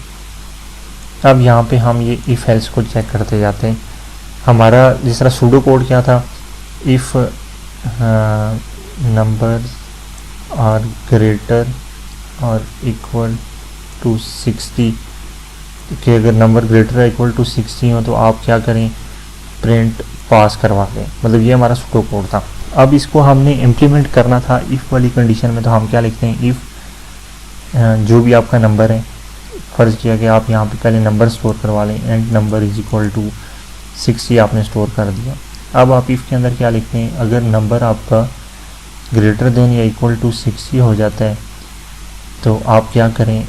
अब यहाँ पे हम ये इफ एल्स को चेक करते जाते हैं। हमारा जिस तरह सूडो कोड क्या था, इफ़ नंबर आर ग्रेटर और इक्वल टू 60 कि अगर नंबर ग्रेटर इक्वल टू 60 हो तो आप क्या करें, प्रिंट पास करवा दें। मतलब ये हमारा सूडो कोड था। अब इसको हमने इम्प्लीमेंट करना था इफ़ वाली कंडीशन में, तो हम क्या लिखते हैं, इफ़ जो भी आपका नंबर है, फ़र्ज़ किया कि आप यहाँ पे पहले नंबर स्टोर करवा लें, and number is equal to 60 आपने स्टोर कर दिया। अब आप इफ़ के अंदर क्या लिखते हैं, अगर नंबर आपका ग्रेटर देन या इक्वल टू 60 हो जाता है तो आप क्या करें,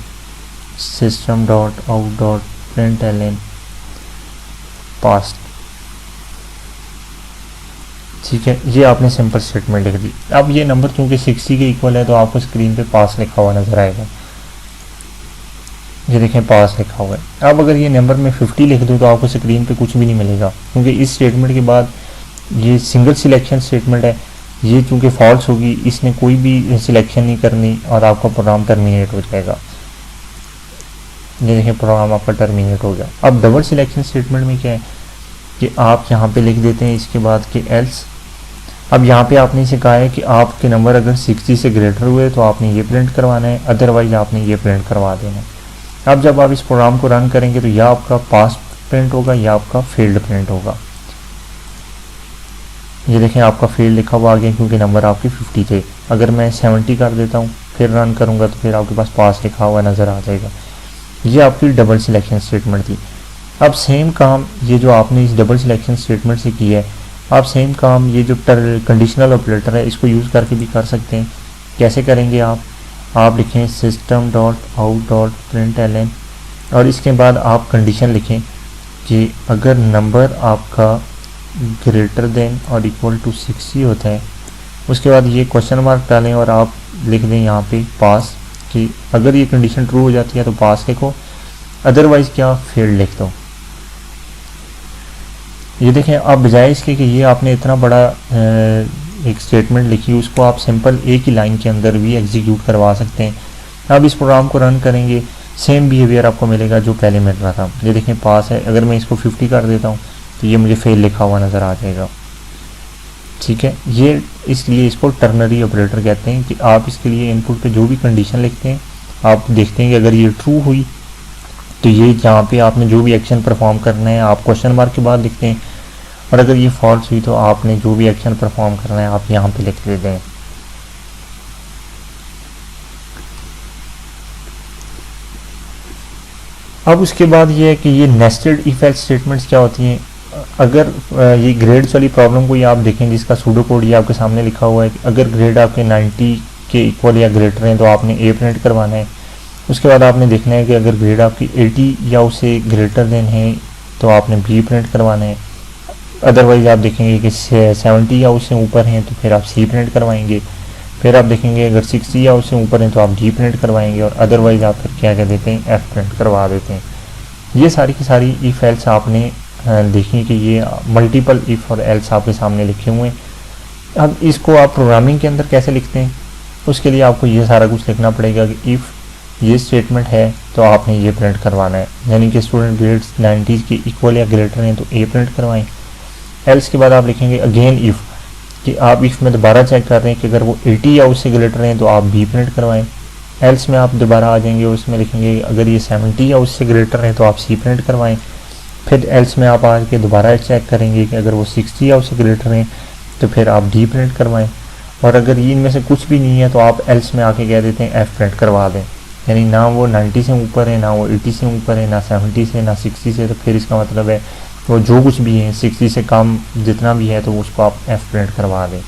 system dot out dot print L pass, ठीक है। ये आपने सिंपल स्टेटमेंट लिख दी। अब ये नंबर चूंकि 60 के इक्वल है तो आपको स्क्रीन पे पास लिखा हुआ नजर आएगा। ये देखें पास लिखा हुआ है। अब अगर ये नंबर में 50 लिख दूँ तो आपको स्क्रीन पे कुछ भी नहीं मिलेगा, क्योंकि इस स्टेटमेंट के बाद ये सिंगल सिलेक्शन स्टेटमेंट है। ये चूंकि फॉल्स होगी, इसने कोई भी सिलेक्शन नहीं करनी और आपका प्रोग्राम टर्मिनेट हो जाएगा। ये देखें प्रोग्राम आपका टर्मिनेट हो गया। अब डबल सिलेक्शन स्टेटमेंट में क्या है कि आप यहाँ पे लिख देते हैं इसके बाद कि एल्स। अब यहाँ पे आपने इसे कहा है कि आपके नंबर अगर 60 से ग्रेटर हुए तो आपने ये प्रिंट करवाना है, अदरवाइज आपने ये प्रिंट करवा देना है। अब जब आप इस प्रोग्राम को रन करेंगे तो या आपका पास प्रिंट होगा या आपका फील्ड प्रिंट होगा। ये देखें आपका फील्ड लिखा हुआ आ गया क्योंकि नंबर आपके 50 थे। अगर मैं 70 कर देता हूँ फिर रन करूँगा तो फिर आपके पास पास लिखा हुआ नज़र आ जाएगा। ये आपकी डबल सिलेक्शन स्टेटमेंट थी। अब सेम काम ये जो आपने इस डबल सिलेक्शन स्टेटमेंट से किया है, आप सेम काम ये जो कंडीशनल ऑपरेटर है इसको यूज़ करके भी कर सकते हैं। कैसे करेंगे आप लिखें system dot out dot print l n और इसके बाद आप कंडीशन लिखें कि अगर नंबर आपका greater than or equal to 60 होता है, उसके बाद ये क्वेश्चन मार्क डालें और आप लिख दें यहाँ पे पास, कि अगर ये कंडीशन ट्रू हो जाती है तो पास लिखो, अदरवाइज़ क्या फील्ड लिख दो। ये देखें आप बजाय इसके कि ये आपने इतना बड़ा एक स्टेटमेंट लिखी, उसको आप सिंपल एक ही लाइन के अंदर भी एग्जीक्यूट करवा सकते हैं। अब इस प्रोग्राम को रन करेंगे, सेम बिहेवियर आपको मिलेगा जो पहले मिल रहा था। ये देखें पास है। अगर मैं इसको 50 कर देता हूँ तो ये मुझे फेल लिखा हुआ नज़र आ जाएगा, ठीक है। ये इसलिए इसको टर्नरी ऑपरेटर कहते हैं कि आप इसके लिए इनपुट पे जो भी कंडीशन लिखते हैं आप देखते हैं कि अगर ये ट्रू हुई तो ये जहाँ पे आपने जो भी एक्शन परफॉर्म करना है आप क्वेश्चन मार्क के बाद लिखते हैं, और अगर ये फॉल्स हुई तो आपने जो भी एक्शन परफॉर्म करना है आप यहाँ पे लिख देते हैं। अब उसके बाद ये है कि ये नेस्टेड इफ एल्स स्टेटमेंट्स क्या होती हैं। अगर ये ग्रेड्स वाली प्रॉब्लम को ये आप देखें जिसका सूडो कोड ये आपके सामने लिखा हुआ है कि अगर ग्रेड आपके 90 के इक्वल या ग्रेटर हैं तो आपने ए प्रिंट करवाना है। उसके बाद आपने देखना है कि अगर ग्रेड आपकी 80 या उससे ग्रेटर देन है तो आपने बी प्रिंट करवाना है, अदरवाइज आप देखेंगे कि 70 या उससे ऊपर हैं तो फिर आप सी प्रिंट करवाएंगे। फिर आप देखेंगे अगर 60 या उससे ऊपर हैं तो आप डी प्रिंट करवाएंगे, और अदरवाइज आप फिर क्या देते हैं, एफ प्रिंट करवा देते हैं। ये सारी की सारी इफ एल्स आपने देखिए कि ये मल्टीपल इफ और एल्स आपके सामने लिखे हुए हैं। अब इसको आप प्रोग्रामिंग के अंदर कैसे लिखते हैं, उसके लिए आपको ये सारा कुछ लिखना पड़ेगा कि इफ़ ये स्टेटमेंट है तो आपने ये प्रिंट करवाना है, यानी कि स्टूडेंट ग्रेड्स 90 के इक्वल या ग्रेटर हैं तो ए प्रिंट करवाएं। एल्स के बाद आप लिखेंगे अगेन इफ़, कि आप इफ़ में दोबारा चेक कर रहे हैं कि अगर वो 80 या उससे ग्रेटर हैं तो आप बी प्रिंट करवाएं। एल्स में आप दोबारा आ जाएंगे, उसमें लिखेंगे अगर ये 70 या उससे ग्रेटर हैं तो आप सी प्रिंट करवाएं। फिर एल्स में आप आके दोबारा चेक करेंगे कि अगर वो 60 या उससे ग्रेटर हैं तो फिर आप डी प्रिंट करवाएं। और अगर ये इनमें से कुछ भी नहीं है तो आप एल्स में आके कह देते हैं एफ प्रिंट करवा दें, यानी ना वो 90 से ऊपर है, ना वो 80 से ऊपर है, ना 70 से, ना 60 से, तो फिर इसका मतलब है वो जो कुछ भी है 60 से कम जितना भी है तो उसको आप एफ प्रिंट करवा दें।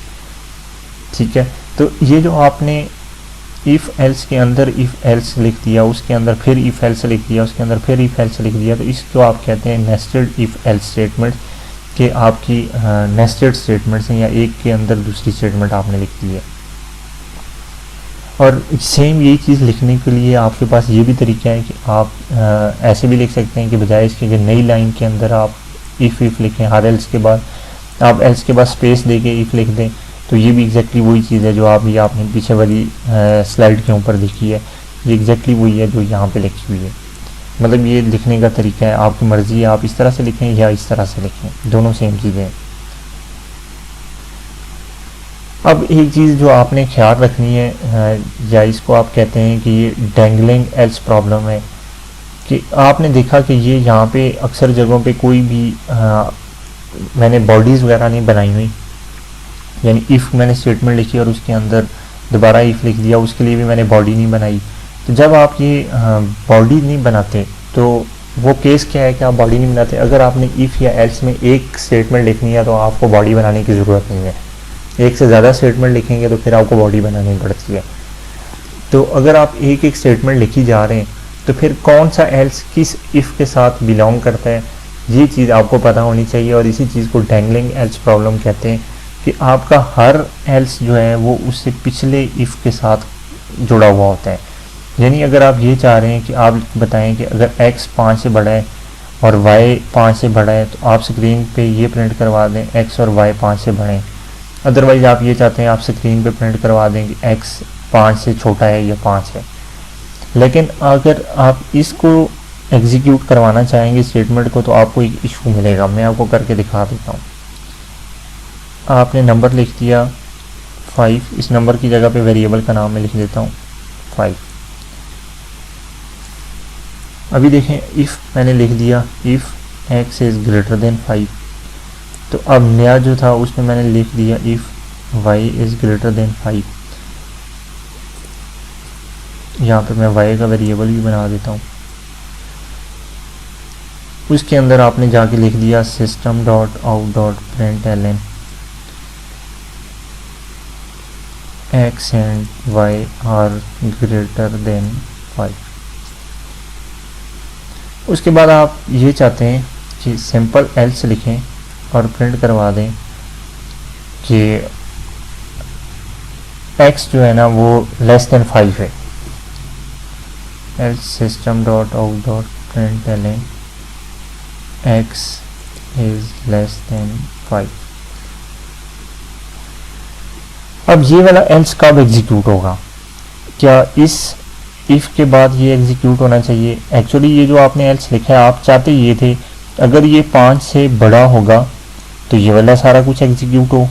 ठीक है, तो ये जो आपने इफ़ एल्स के अंदर इफ़ एल्स लिख दिया, उसके अंदर फिर इफ़ एल्स लिख दिया, उसके अंदर फिर इफ़ एल्स लिख दिया, तो इसको आप कहते हैं नेस्टेड इफ़ एल्स स्टेटमेंट, कि आपकी नेस्टेड स्टेटमेंट्स हैं या एक के अंदर दूसरी स्टेटमेंट आपने लिख दी है। और सेम यही चीज़ लिखने के लिए आपके पास ये भी तरीका है कि आप ऐसे भी लिख सकते हैं कि बजाय इसके कि नई लाइन के अंदर आप इफ़ लिखें हर एल्स के बाद, आप एल्स के बाद स्पेस दे के इफ़ लिख दें, तो ये भी एग्जैक्टली वही चीज़ है जो आपने पीछे वाली स्लाइड के ऊपर लिखी है, ये एग्जैक्टली वही है जो यहाँ पे लिखी हुई है। मतलब ये लिखने का तरीका है, आपकी मर्ज़ी है, आप इस तरह से लिखें या इस तरह से लिखें, दोनों सेम चीज़ें हैं। अब एक चीज़ जो आपने ख्याल रखनी है, या इसको आप कहते हैं कि ये डेंगलिंग एल्स प्रॉब्लम है, कि आपने देखा कि ये यहाँ पे अक्सर जगहों पे कोई भी मैंने बॉडीज़ वगैरह नहीं बनाई हुई, यानी इफ़ मैंने स्टेटमेंट लिखी और उसके अंदर दोबारा इफ़ लिख दिया, उसके लिए भी मैंने बॉडी नहीं बनाई। तो जब आप ये बॉडी नहीं बनाते तो वो केस क्या है कि आप बॉडी नहीं बनाते, अगर आपने इफ़ या एल्स में एक स्टेटमेंट लिखनी है तो आपको बॉडी बनाने की ज़रूरत नहीं है। एक से ज़्यादा स्टेटमेंट लिखेंगे तो फिर आपको बॉडी बनानी पड़ती है। तो अगर आप एक एक स्टेटमेंट लिखी जा रहे हैं तो फिर कौन सा एल्स किस इफ़ के साथ बिलोंग करता है, ये चीज़ आपको पता होनी चाहिए। और इसी चीज़ को डेंगलिंग एल्स प्रॉब्लम कहते हैं, कि आपका हर एल्स जो है वो उससे पिछले इफ़ के साथ जुड़ा हुआ होता है। यानी अगर आप ये चाह रहे हैं कि आप बताएं कि अगर x 5 से बड़ा है और y 5 से बड़ा है तो आप स्क्रीन पे ये प्रिंट करवा दें x और y 5 से बड़े हैं। अदरवाइज़ आप ये चाहते हैं आप स्क्रीन पे प्रिंट करवा दें कि x 5 से छोटा है या 5 है। लेकिन अगर आप इसको एग्जीक्यूट करवाना चाहेंगे स्टेटमेंट को तो आपको एक इशू मिलेगा, मैं आपको करके दिखा देता हूँ। आपने नंबर लिख दिया 5, इस नंबर की जगह पे वेरिएबल का नाम मैं लिख देता हूँ 5। अभी देखें इफ़ मैंने लिख दिया if x is greater than 5, तो अब नया जो था उसमें मैंने लिख दिया if y is greater than 5। यहाँ पे मैं y का वेरिएबल भी बना देता हूँ। उसके अंदर आपने जाके लिख दिया system dot out dot println x and y are greater than 5। उसके बाद आप ये चाहते हैं कि सिंपल एल्स लिखें और प्रिंट करवा दें कि x जो है ना वो लेस देन 5 है। Else system dot out dot println x is less than 5। अब ये वाला एल्स कब एग्जीक्यूट होगा, क्या इस इफ़ के बाद ये एग्जीक्यूट होना चाहिए? एक्चुअली ये जो आपने एल्स लिखा है आप चाहते ये थे अगर ये 5 से बड़ा होगा तो ये वाला सारा कुछ एग्जीक्यूट हो,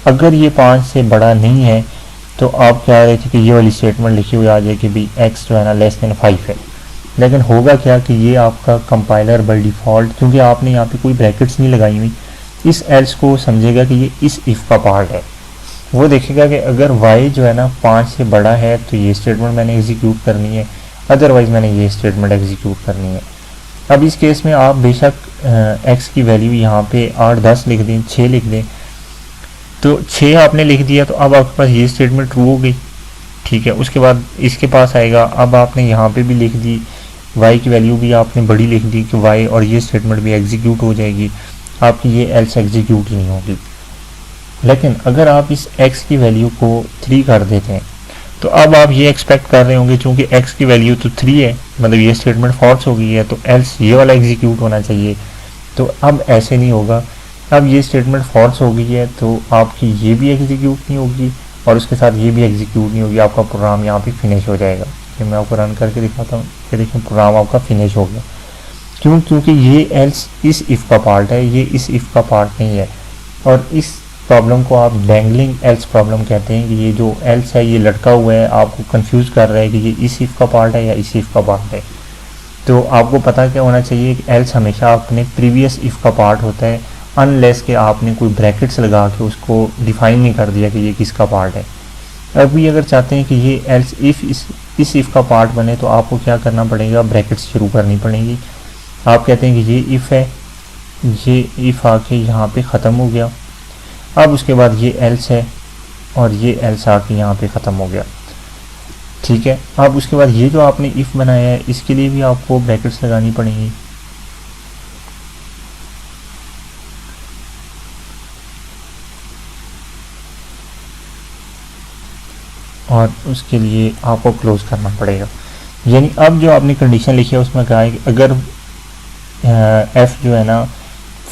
अगर ये 5 से बड़ा नहीं है तो आप कह रहे थे कि ये वाली स्टेटमेंट लिखी हुई आ जाए कि भाई x जो है ना लेस देन 5 है। लेकिन होगा क्या कि ये आपका कंपाइलर बाय डिफ़ॉल्ट, क्योंकि आपने यहाँ पे कोई ब्रैकेट्स नहीं लगाई हुई, इस एल्स को समझेगा कि ये इस इफ़ का पार्ट है। वो देखेगा कि अगर y जो है ना 5 से बड़ा है तो ये स्टेटमेंट मैंने एग्जीक्यूट करनी है, अदरवाइज़ मैंने ये स्टेटमेंट एग्जीक्यूट करनी है। अब इस केस में आप बेशक x की वैल्यू यहाँ पे 8 10 लिख दें, 6 लिख दें, तो 6 आपने लिख दिया तो अब आपके पास ये स्टेटमेंट ट्रू हो गई। ठीक है, उसके बाद इसके पास आएगा, अब आपने यहाँ पे भी लिख दी y की वैल्यू भी आपने बड़ी लिख दी कि y, और ये स्टेटमेंट भी एग्जीक्यूट हो जाएगी, आपकी ये एल्स एग्जीक्यूट नहीं होगी। लेकिन अगर आप इस x की वैल्यू को 3 कर देते हैं तो अब आप ये एक्सपेक्ट कर रहे होंगे चूंकि x की वैल्यू तो 3 है, मतलब ये स्टेटमेंट फॉल्स हो गई है, तो एल्स ये वाला एग्जीक्यूट होना चाहिए। तो अब ऐसे नहीं होगा, अब ये स्टेटमेंट फॉल्स हो गई है तो आपकी ये भी एग्जीक्यूट नहीं होगी और उसके साथ ये भी एग्जीक्यूट नहीं होगी, आपका प्रोग्राम यहाँ पे फिनिश हो जाएगा। देखिए मैं आपको रन करके दिखाता हूँ कि देखिए प्रोग्राम आपका फिनिश हो गया। क्यों? क्योंकि ये एल्स इस इफ़ का पार्ट है, ये इस इफ़ का पार्ट नहीं है। और इस प्रॉब्लम को आप डैंगलिंग एल्स प्रॉब्लम कहते हैं कि ये जो एल्स है ये लटका हुआ है, आपको कंफ्यूज कर रहा है कि ये इस इफ़ का पार्ट है या इस इफ़ का पार्ट है। तो आपको पता क्या होना चाहिए कि एल्स हमेशा अपने प्रीवियस इफ़ का पार्ट होता है, अनलेस के आपने कोई ब्रैकेट्स लगा के उसको डिफाइन नहीं कर दिया कि ये किसका पार्ट है। अभी अगर चाहते हैं कि ये एल्स इफ़ इस इफ़ का पार्ट बने तो आपको क्या करना पड़ेगा, ब्रैकेट्स शुरू करनी पड़ेगी। आप कहते हैं कि ये इफ़ है, ये इफ़ आके यहाँ पे ख़त्म हो गया, अब उसके बाद ये एल्स है और ये एल्स आके यहाँ पे ख़त्म हो गया, ठीक है। अब उसके बाद ये जो आपने इफ़ बनाया है इसके लिए भी आपको ब्रैकेट्स लगानी पड़ेंगी। और उसके लिए आपको क्लोज करना पड़ेगा। यानी अब जो आपने कंडीशन लिखी है उसमें कहा है कि अगर एफ जो है ना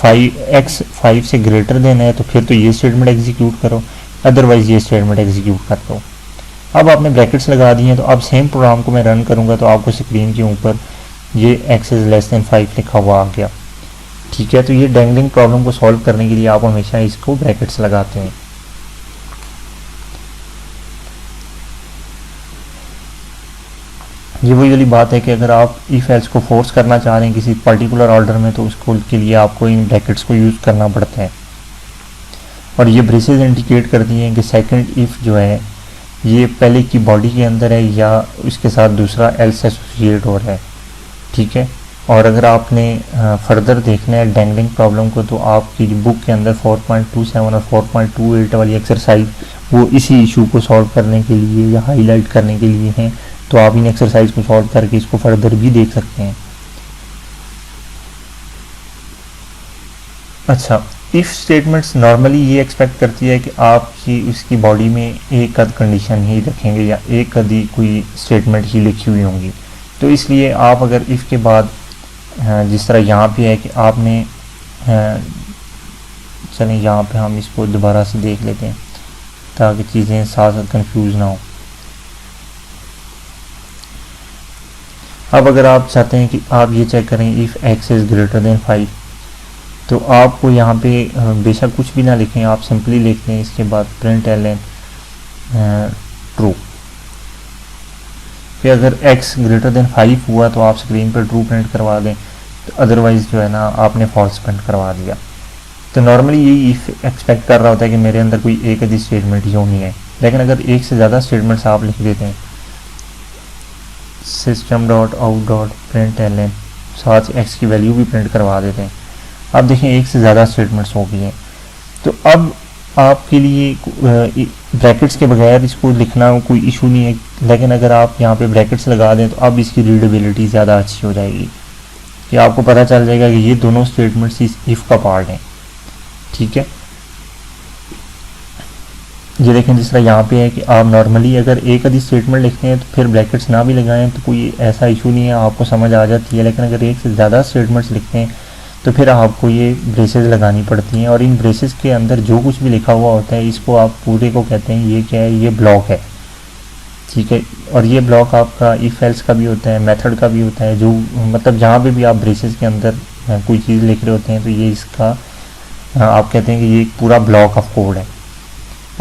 5 से ग्रेटर देना है तो फिर तो ये स्टेटमेंट एग्जीक्यूट करो, अदरवाइज ये स्टेटमेंट एग्जीक्यूट कर दो। अब आपने ब्रैकेट्स लगा दिए हैं तो अब सेम प्रोग्राम को मैं रन करूँगा तो आपको स्क्रीन के ऊपर ये x इज़ लेस देन 5 लिखा हुआ आ गया, ठीक है। तो ये डैंगलिंग प्रॉब्लम को सॉल्व करने के लिए आप हमेशा इसको ब्रैकेट्स लगाते हैं। ये वही वाली बात है कि अगर आप इफ एल्स को फोर्स करना चाह रहे हैं किसी पर्टिकुलर ऑर्डर में तो उसको के लिए आपको इन ब्रैकेट्स को यूज़ करना पड़ता है। और ये ब्रेसेस इंडिकेट करती हैं कि सेकंड इफ जो है ये पहले की बॉडी के अंदर है या उसके साथ दूसरा एल्स एसोसिएट हो रहा है, ठीक है। और अगर आपने फर्दर देखना है डैंगलिंग प्रॉब्लम को तो आपकी बुक के अंदर 4.27 और 4.28 वाली एक्सरसाइज वो इसी इशू को सॉल्व करने के लिए या हाईलाइट करने के लिए हैं, तो आप इन एक्सरसाइज को सॉल्व करके इसको फर्दर भी देख सकते हैं। अच्छा, इफ़ स्टेटमेंट्स नॉर्मली ये एक्सपेक्ट करती है कि आप ही उसकी बॉडी में एक आध कंडीशन ही रखेंगे या एक आधी कोई स्टेटमेंट ही लिखी हुई होंगी। तो इसलिए आप अगर इफ़ के बाद जिस तरह यहाँ पे है कि आपने चलें यहाँ पे हम इसको दोबारा से देख लेते हैं ताकि चीज़ें साथ साथ कंफ्यूज ना हो। अब अगर आप चाहते हैं कि आप ये चेक करें if x is greater than 5 तो आपको यहाँ पे बेशक कुछ भी ना लिखें, आप सिंपली लिख दें इसके बाद प्रिंट एलन ट्रू। फिर अगर x ग्रेटर देन 5 हुआ तो आप स्क्रीन पर ट्रू प्रिंट करवा दें, तो अदरवाइज़ जो है ना आपने फॉल्स प्रिंट करवा दिया। तो नॉर्मली यही इफ एक्सपेक्ट कर रहा होता है कि मेरे अंदर कोई एक आधी स्टेटमेंट ही होनी है, लेकिन अगर एक से ज़्यादा स्टेटमेंट्स आप लिख देते हैं system.out.println साथ x की वैल्यू भी प्रिंट करवा देते हैं, अब देखें एक से ज़्यादा स्टेटमेंट्स हो गई हैं। तो अब आपके लिए ब्रैकेट्स के बगैर इसको लिखना कोई इशू नहीं है, लेकिन अगर आप यहाँ पे ब्रैकेट्स लगा दें तो अब इसकी रीडेबिलिटी ज़्यादा अच्छी हो जाएगी कि आपको पता चल जाएगा कि ये दोनों स्टेटमेंट्स इस इफ़ का पार्ट हैं, ठीक है। ये देखें जिस तरह यहाँ पे है कि आप नॉर्मली अगर एक आधी स्टेटमेंट लिखते हैं तो फिर ब्रैकेट्स ना भी लगाएं तो कोई ऐसा इशू नहीं है, आपको समझ आ जाती है। लेकिन अगर एक से ज़्यादा स्टेटमेंट्स लिखते हैं तो फिर आपको ये ब्रेसेस लगानी पड़ती हैं, और इन ब्रेसेस के अंदर जो कुछ भी लिखा हुआ होता है इसको आप पूरे को कहते हैं ये क्या है, ये ब्लॉक है, ठीक है। और ये ब्लॉक आपका इफ एल्स का भी होता है, मेथड का भी होता है, जो मतलब जहाँ पे भी आप ब्रेसेस के अंदर कोई चीज़ लिख रहे होते हैं तो ये इसका आप कहते हैं कि ये पूरा ब्लॉक ऑफ कोड है।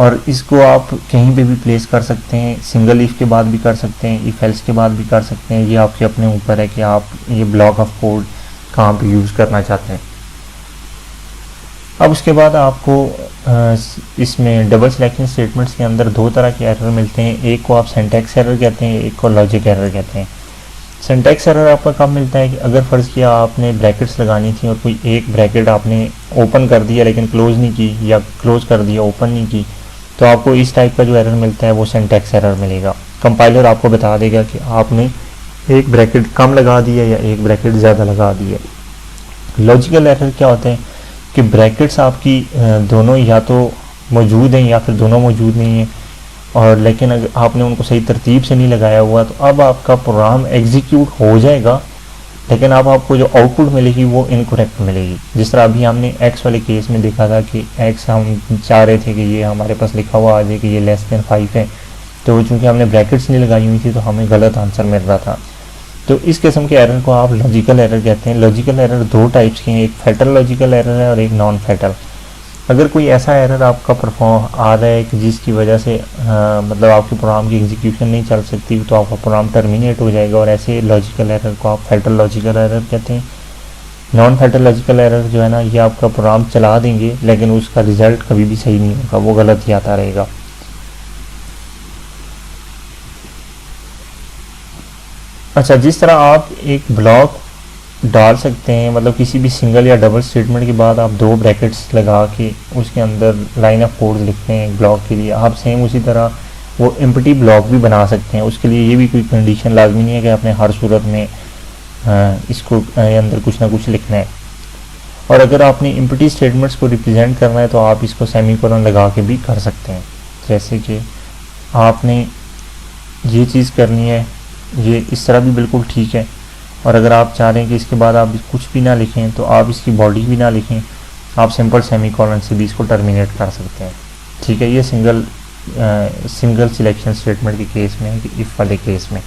और इसको आप कहीं पे भी प्लेस कर सकते हैं, सिंगल इफ़ के बाद भी कर सकते हैं, इफ एल्स के बाद भी कर सकते हैं, ये आपके अपने ऊपर है कि आप ये ब्लॉक ऑफ कोड कहाँ पे यूज़ करना चाहते हैं। अब उसके बाद आपको इसमें डबल सिलेक्शन स्टेटमेंट्स के अंदर दो तरह के एरर मिलते हैं, एक को आप सिंटैक्स एरर कहते हैं, एक को लॉजिक एरर कहते हैं। सिंटैक्स एरर आपका कब मिलता है कि अगर फ़र्ज़ किया आपने ब्रैकेट्स लगानी थी और कोई एक ब्रैकेट आपने ओपन कर दिया लेकिन क्लोज़ नहीं की, या क्लोज़ कर दिया ओपन नहीं की, तो आपको इस टाइप का जो एरर मिलता है वो सिंटैक्स एरर मिलेगा। कंपाइलर आपको बता देगा कि आपने एक ब्रैकेट कम लगा दी है या एक ब्रैकेट ज़्यादा लगा दी है। लॉजिकल एरर क्या होता है कि ब्रैकेट्स आपकी दोनों या तो मौजूद हैं या फिर दोनों मौजूद नहीं हैं, और लेकिन अगर आपने उनको सही तरतीब से नहीं लगाया हुआ तो अब आपका प्रोग्राम एग्जीक्यूट हो जाएगा, लेकिन अब आपको जो आउटपुट मिलेगी वो इनकरेक्ट मिलेगी। जिस तरह अभी हमने एक्स वाले केस में देखा था कि एक्स हम चाह रहे थे कि ये हमारे पास लिखा हुआ आ जाए कि ये लेस देन 5 है, तो चूँकि हमने ब्रैकेट्स नहीं लगाई हुई थी तो हमें गलत आंसर मिल रहा था। तो इस किस्म के एरर को आप लॉजिकल एरर कहते हैं। लॉजिकल एरर दो टाइप्स के हैं, एक फैटल लॉजिकल एरर है और एक नॉन फैटल। अगर कोई ऐसा एरर आपका परफॉर्म आ रहा है कि जिसकी वजह से मतलब आपके प्रोग्राम की एग्जीक्यूशन नहीं चल सकती, तो आपका प्रोग्राम टर्मिनेट हो जाएगा, और ऐसे लॉजिकल एरर को आप फैटल लॉजिकल एरर कहते हैं। नॉन फैटल लॉजिकल एरर जो है ना, ये आपका प्रोग्राम चला देंगे लेकिन उसका रिजल्ट कभी भी सही नहीं होगा, वो गलत ही आता रहेगा। अच्छा, जिस तरह आप एक ब्लॉक डाल सकते हैं, मतलब किसी भी सिंगल या डबल स्टेटमेंट के बाद आप दो ब्रैकेट्स लगा के उसके अंदर लाइन ऑफ कोड लिखते हैं ब्लॉक के लिए, आप सेम उसी तरह वो एम्प्टी ब्लॉक भी बना सकते हैं। उसके लिए ये भी कोई कंडीशन लाजमी नहीं है कि आपने हर सूरत में इसको अंदर कुछ ना कुछ लिखना है। और अगर आपने एम्प्टी स्टेटमेंट्स को रिप्रेजेंट करना है तो आप इसको सेमीकोलन लगा के भी कर सकते हैं। जैसे कि आपने ये चीज़ करनी है, ये इस तरह भी बिल्कुल ठीक है। और अगर आप चाह रहे हैं कि इसके बाद आप कुछ भी ना लिखें तो आप इसकी बॉडी भी ना लिखें, आप सिंपल सेमीकोलन से भी इसको टर्मिनेट कर सकते हैं। ठीक है, ये सिंगल सिलेक्शन स्टेटमेंट के केस में है कि इफ़ वाले केस में।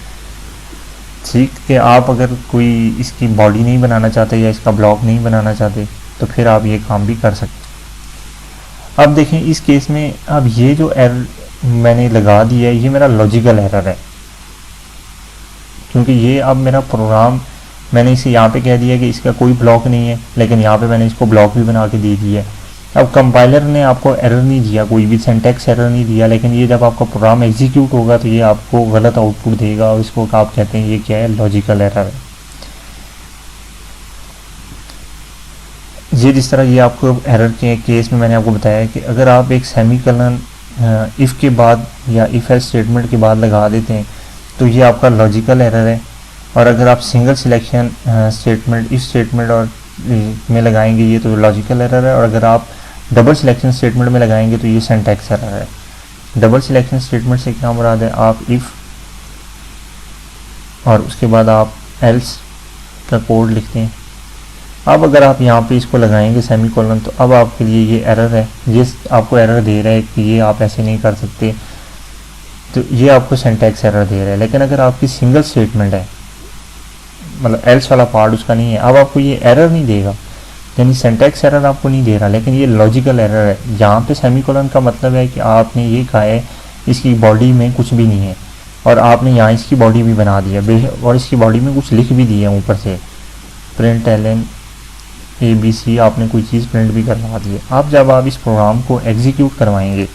ठीक है, आप अगर कोई इसकी बॉडी नहीं बनाना चाहते या इसका ब्लॉक नहीं बनाना चाहते तो फिर आप ये काम भी कर सकते। अब देखें इस केस में, अब ये जो एरर मैंने लगा दिया है ये मेरा लॉजिकल एरर है, क्योंकि ये अब मेरा प्रोग्राम मैंने इसे यहाँ पे कह दिया कि इसका कोई ब्लॉक नहीं है, लेकिन यहाँ पे मैंने इसको ब्लॉक भी बना के दे दिया है। अब कंपाइलर ने आपको एरर नहीं दिया, कोई भी सिंटैक्स एरर नहीं दिया, लेकिन ये जब आपका प्रोग्राम एग्जीक्यूट होगा तो ये आपको गलत आउटपुट देगा, और इसको आप कहते हैं ये क्या है, लॉजिकल एरर है। ये जिस तरह ये आपको एरर के केस में मैंने आपको बताया कि अगर आप एक सेमीकोलन इफ़ के बाद या इफ़ एल्स स्टेटमेंट के बाद लगा देते हैं तो ये आपका लॉजिकल एरर है। और अगर आप single selection statement if statement और में लगाएंगे ये तो लॉजिकल एरर है, और अगर आप डबल सिलेक्शन स्टेटमेंट में लगाएंगे तो ये सिंटैक्स एरर है। डबल सिलेक्शन स्टेटमेंट से क्या मुराद है, आप इफ़ और उसके बाद आप एल्स का कोड लिखते हैं। अब अगर आप यहाँ पे इसको लगाएंगे सेमीकोलन तो अब आपके लिए ये एरर है, ये आपको एरर दे रहा है कि ये आप ऐसे नहीं कर सकते, तो ये आपको सिंटैक्स एरर दे रहा है। लेकिन अगर आपकी सिंगल स्टेटमेंट है, मतलब एल्स वाला पार्ट उसका नहीं है, अब आपको ये एरर नहीं देगा, यानी सिंटैक्स एरर आपको नहीं दे रहा, लेकिन ये लॉजिकल एरर है। यहाँ पे सेमीकोलन का मतलब है कि आपने ये कहा है इसकी बॉडी में कुछ भी नहीं है, और आपने यहाँ इसकी बॉडी भी बना दिया, और इसकी बॉडी में कुछ लिख भी दिया ऊपर से, प्रिंट ln ABC, आपने कोई चीज़ प्रिंट भी करवा दी है। अब जब आप इस प्रोग्राम को एग्जीक्यूट करवाएंगे,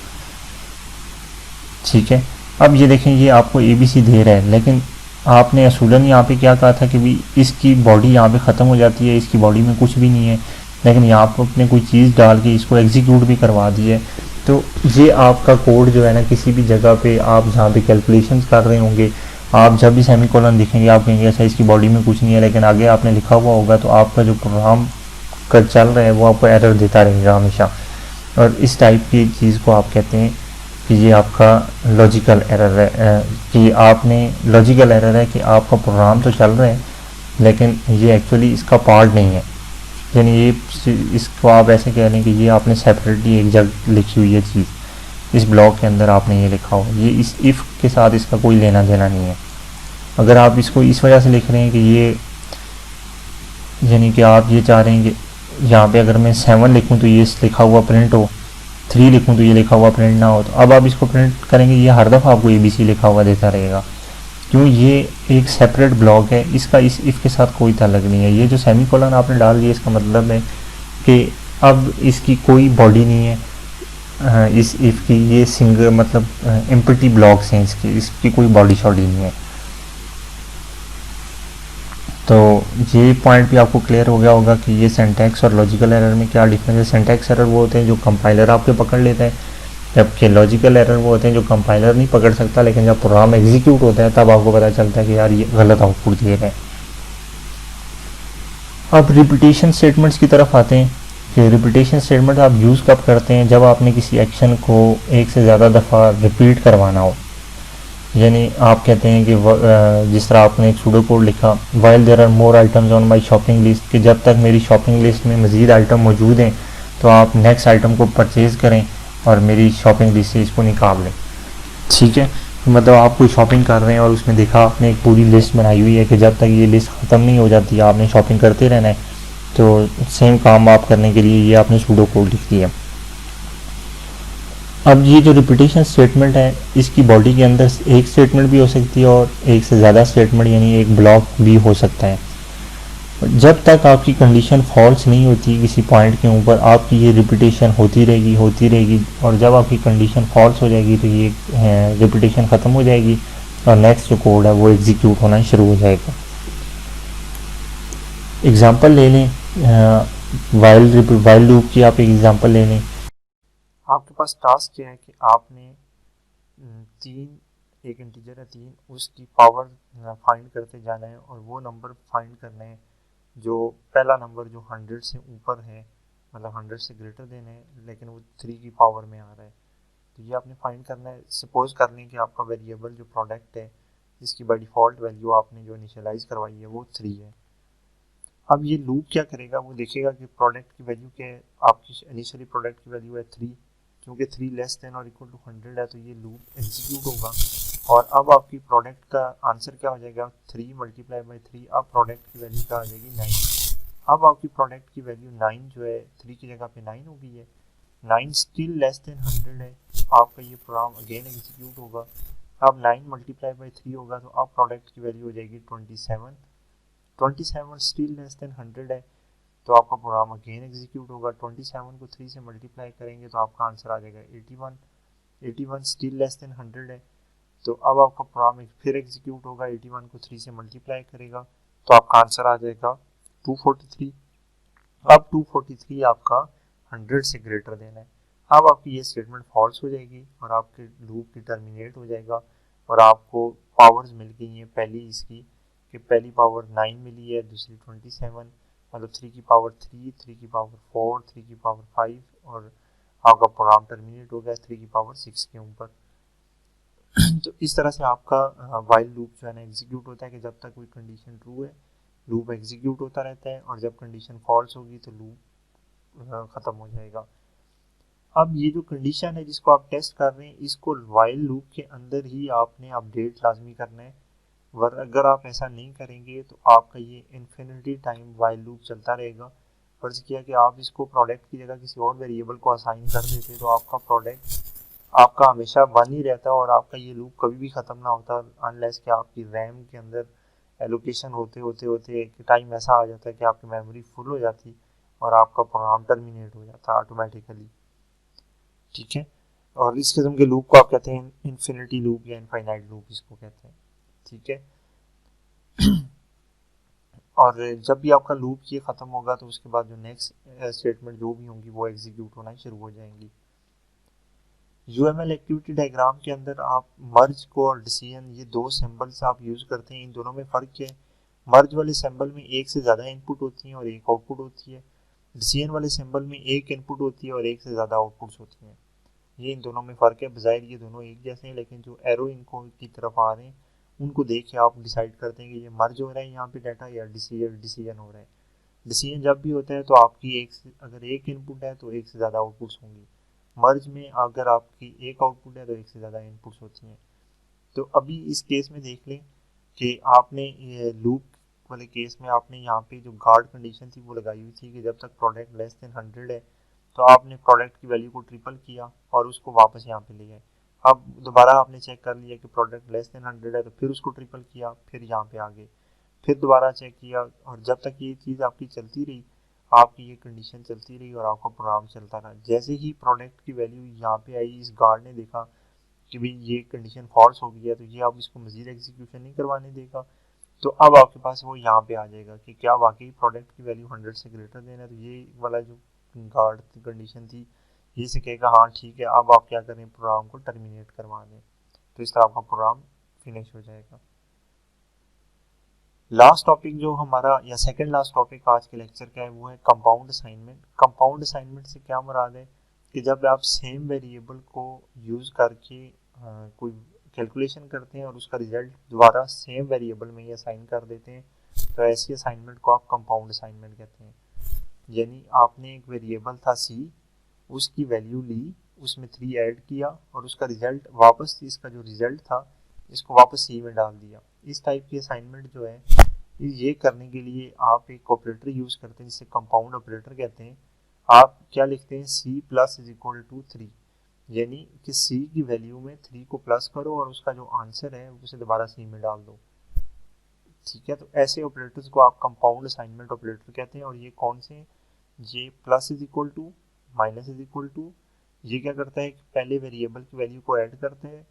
ठीक है, अब ये देखें ये आपको ABC दे रहा है, लेकिन आपने असूलन यहाँ पे क्या कहा था कि भी इसकी बॉडी यहाँ पे ख़त्म हो जाती है, इसकी बॉडी में कुछ भी नहीं है, लेकिन यहाँ पर आपने कोई चीज़ डाल के इसको एग्जीक्यूट भी करवा दी है। तो ये आपका कोड जो है ना, किसी भी जगह पे आप जहाँ पे कैलकुलेशंस कर रहे होंगे, आप जब भी सेमीकोलन दिखेंगे आप कहेंगे अच्छा इसकी बॉडी में कुछ नहीं है, लेकिन आगे आपने लिखा हुआ होगा तो आपका जो प्रोग्राम का चल रहा है वो आपको एरर देता रहेगा हमेशा। और इस टाइप की चीज़ को आप कहते हैं कि ये आपका लॉजिकल एरर है, कि आपने लॉजिकल एरर है कि आपका प्रोग्राम तो चल रहा है लेकिन ये एक्चुअली इसका पार्ट नहीं है, यानी ये इसको आप ऐसे कह लें कि ये आपने सेपरेटली एक जगह लिखी हुई है चीज़, इस ब्लॉक के अंदर आपने ये लिखा हो, ये इस इफ़ के साथ इसका कोई लेना देना नहीं है। अगर आप इसको इस वजह से लिख रहे हैं कि ये, यानी कि आप ये चाह रहे हैं कि यहाँ पे अगर मैं 7 लिखूँ तो ये लिखा हुआ प्रिंट हो, 3 लिखूँ तो ये लिखा हुआ प्रिंट ना हो, तो अब आप इसको प्रिंट करेंगे ये हर दफ़ा आपको ABC लिखा हुआ देता रहेगा, क्यों, ये एक सेपरेट ब्लॉक है, इसका इस इफ़ के साथ कोई ताल्लुक नहीं है। ये जो सेमीकोलन आपने डाल दिया इसका मतलब है कि अब इसकी कोई बॉडी नहीं है, इस इफ़ की, ये सिंगल मतलब एम्प्टी ब्लॉक्स हैं इसकी कोई बॉडी शॉडी नहीं है। तो ये पॉइंट भी आपको क्लियर हो गया होगा कि ये सिंटैक्स और लॉजिकल एरर में क्या डिफरेंस है। सिंटैक्स एरर वो होते हैं जो कंपाइलर आपके पकड़ लेता है, जबकि लॉजिकल एरर वो होते हैं जो कंपाइलर नहीं पकड़ सकता, लेकिन जब प्रोग्राम एग्जीक्यूट होता है तब आपको पता चलता है कि यार ये गलत आउटपुट दे रहा है। अब रिपीटेशन स्टेटमेंट्स की तरफ आते हैं कि रिपीटेशन स्टेटमेंट आप यूज़ कब करते हैं, जब आपने किसी एक्शन को एक से ज़्यादा दफ़ा रिपीट करवाना हो। यानी आप कहते हैं कि जिस तरह आपने एक सूडो कोड लिखा, while there are more items on my shopping list, कि जब तक मेरी शॉपिंग लिस्ट में मज़ीद आइटम मौजूद हैं तो आप नेक्स्ट आइटम को परचेज़ करें और मेरी शॉपिंग लिस्ट से इसको निकाल लें। ठीक है, मतलब आप कोई शॉपिंग कर रहे हैं और उसमें देखा आपने एक पूरी लिस्ट बनाई हुई है कि जब तक ये लिस्ट ख़त्म नहीं हो जाती आपने शॉपिंग करते रहना है, तो सेम काम आप करने के लिए ये आपने सूडो कोड लिख दिया। अब ये जो रिपीटेशन स्टेटमेंट है इसकी बॉडी के अंदर एक स्टेटमेंट भी हो सकती है और एक से ज़्यादा स्टेटमेंट यानी एक ब्लॉक भी हो सकता है। जब तक आपकी कंडीशन फॉल्स नहीं होती किसी पॉइंट के ऊपर आपकी ये रिपीटेशन होती रहेगी और जब आपकी कंडीशन फॉल्स हो जाएगी तो ये रिपीटेशन ख़त्म हो जाएगी और नेक्स्ट जो कोड है वो एग्जीक्यूट होना शुरू हो जाएगा। एग्जांपल ले लें, वाइल लूप की आप एक एग्जांपल ले लें। आपके पास टास्क क्या है कि आपने तीन, एक इंटीजर है 3, उसकी पावर फाइंड करते जाना है और वो नंबर फाइंड करना है जो पहला नंबर जो 100 से ऊपर है, मतलब 100 से ग्रेटर देन है लेकिन वो 3 की पावर में आ रहा है, तो ये आपने फाइंड करना है। सपोज कर लें कि आपका वेरिएबल जो प्रोडक्ट है जिसकी बाय डिफ़ॉल्ट वैल्यू आपने जो इनिशियलाइज करवाई है वो 3 है। अब ये लूप क्या करेगा, वो देखेगा कि प्रोडक्ट की वैल्यू क्या है। आपकी इनिशियली प्रोडक्ट की वैल्यू है 3, क्योंकि 3 less than or equal to 100 है तो ये लूप एग्जीक्यूट होगा और अब आपकी प्रोडक्ट का आंसर क्या हो जाएगा 3 मल्टीप्लाई बाई 3। अब प्रोडक्ट की वैल्यू क्या आ जाएगी 9। अब आपकी प्रोडक्ट की वैल्यू 9 जो है 3 की जगह पे 9 हो गई है। 9 स्टिल लेस देन 100 है, आपका ये प्रोग्राम अगेन एग्जीक्यूट होगा। अब 9 मल्टीप्लाई बाई 3 होगा तो अब प्रोडक्ट की वैल्यू हो जाएगी 27। 27 स्टिल लेस देन 100 है तो आपका प्रोग्राम अगेन एग्जीक्यूट होगा। 27 को 3 से मल्टीप्लाई करेंगे तो आपका आंसर आ जाएगा 81। 81 स्टिल लेस देन 100 है तो अब आपका प्रोग्राम फिर एग्जीक्यूट होगा। 81 को 3 से मल्टीप्लाई करेगा तो आपका आंसर आ जाएगा 243। अब 243 आपका 100 से ग्रेटर देना है। अब आपकी ये स्टेटमेंट फॉल्स हो जाएगी और आपके लूप टर्मिनेट हो जाएगा और आपको पावर्स मिल गई हैं। पहली इसकी कि पहली पावर 9 मिली है, दूसरी 27, मतलब 3 की पावर 3, 3 की पावर 4, 3 की पावर 5 और आपका प्रोग्राम टर्मिनेट हो गया 3 की पावर 6 के ऊपर। तो इस तरह से आपका वाइल लूप जो है ना एग्जीक्यूट होता है कि जब तक कोई कंडीशन ट्रू है लूप एग्जीक्यूट होता रहता है और जब कंडीशन फॉल्स होगी तो लूप ख़त्म हो जाएगा। अब ये जो कंडीशन है जिसको आप टेस्ट कर रहे हैं इसको वाइल लूप के अंदर ही आपने अपडेट लाजमी करना है, वर अगर आप ऐसा नहीं करेंगे तो आपका ये इन्फिनिटी टाइम वाइल लूप चलता रहेगा। फर्ज किया कि आप इसको प्रोडक्ट की जगह किसी और वेरिएबल को असाइन कर देते तो आपका प्रोडक्ट आपका हमेशा वन ही रहता और आपका ये लूप कभी भी ख़त्म ना होता अनलेस कि आपकी रैम के अंदर एलोकेशन होते होते होते एक टाइम ऐसा आ जाता है कि आपकी मेमोरी फुल हो जाती और आपका प्रोग्राम टर्मिनेट हो जाता ऑटोमेटिकली। ठीक है, और इस किस्म के लूप को आप कहते हैं इन्फिनिटी लूप या इनफाइनाइट लूप इसको कहते हैं। ठीक है, और जब भी आपका लूप ये ख़त्म होगा तो उसके बाद जो नेक्स्ट स्टेटमेंट जो भी होंगी वो एग्जीक्यूट होना शुरू हो जाएंगी। यूएमएल एक्टिविटी डायग्राम के अंदर आप मर्ज को और डिसीजन ये दो सिंबल्स आप यूज़ करते हैं। इन दोनों में फ़र्क क्या है, मर्ज वाले सिंबल में एक से ज़्यादा इनपुट होती हैं और एक आउटपुट होती है। डिसीजन वाले सिंबल में एक इनपुट होती है और एक से ज़्यादा आउटपुट्स होती हैं। ये इन दोनों में फ़र्क है। बज़ाहिर ये दोनों एक जैसे हैं लेकिन जो एरो इनको की तरफ आ रहे हैं उनको देख के आप डिसाइड करते हैं कि ये मर्ज हो रहा है यहाँ पे डाटा या डिसीजन हो रहा है। डिसीजन जब भी होता है तो आपकी अगर एक इनपुट है तो एक से ज़्यादा आउटपुट्स होंगी। मर्ज में अगर आपकी एक आउटपुट है तो एक से ज़्यादा इनपुट्स होती हैं। तो अभी इस केस में देख लें कि आपने लूप वाले केस में आपने यहाँ पे जो गार्ड कंडीशन थी वो लगाई हुई थी कि जब तक प्रोडक्ट लेस देन 100 है तो आपने प्रोडक्ट की वैल्यू को ट्रिपल किया और उसको वापस यहाँ पे ले गए। अब दोबारा आपने चेक कर लिया कि प्रोडक्ट लेस देन 100 है तो फिर उसको ट्रिपल किया, फिर यहाँ पे आ गए, फिर दोबारा चेक किया और जब तक ये चीज़ आपकी चलती रही आपकी ये कंडीशन चलती रही और आपका प्रोग्राम चलता रहा। जैसे ही प्रोडक्ट की वैल्यू यहाँ पे आई इस गार्ड ने देखा कि भाई ये कंडीशन फॉल्स हो गई है तो ये अब इसको मजीद एग्जीक्यूशन नहीं करवाने देगा। तो अब आपके पास वो यहाँ पे आ जाएगा कि क्या वाकई प्रोडक्ट की वैल्यू 100 से ग्रेटर देना है, तो ये वाला जो गार्ड कंडीशन थी ये से कहेगा हाँ ठीक है, अब आप क्या करें प्रोग्राम को टर्मिनेट करवा दें। तो इस तरह आपका प्रोग्राम फिनिश हो जाएगा। लास्ट टॉपिक जो हमारा या सेकंड लास्ट टॉपिक आज के लेक्चर का है वो है कंपाउंड असाइनमेंट। कंपाउंड असाइनमेंट से क्या मुराद है कि जब आप सेम वेरिएबल को यूज़ करके कोई कैलकुलेशन करते हैं और उसका रिजल्ट दोबारा सेम वेरिएबल में ही असाइन कर देते हैं तो ऐसी असाइनमेंट को आप कंपाउंड असाइनमेंट कहते हैं। यानी आपने एक वेरिएबल था सी, उसकी वैल्यू ली, उसमें 3 ऐड किया और उसका रिजल्ट वापस इसका जो रिजल्ट था इसको वापस सी में डाल दिया। इस टाइप की असाइनमेंट जो है ये करने के लिए आप एक ऑपरेटर यूज करते हैं जिसे कंपाउंड ऑपरेटर कहते हैं। आप क्या लिखते हैं, C plus is equal to 3, यानी कि सी की वैल्यू में 3 को प्लस करो और उसका जो आंसर है उसे दोबारा सी में डाल दो। ठीक है, तो ऐसे ऑपरेटर्स को आप कंपाउंड असाइनमेंट ऑपरेटर कहते हैं। और ये कौन से, ये plus is equal to, minus is equal to, ये क्या करता है कि पहले वेरिएबल की वैल्यू को ऐड करते हैं,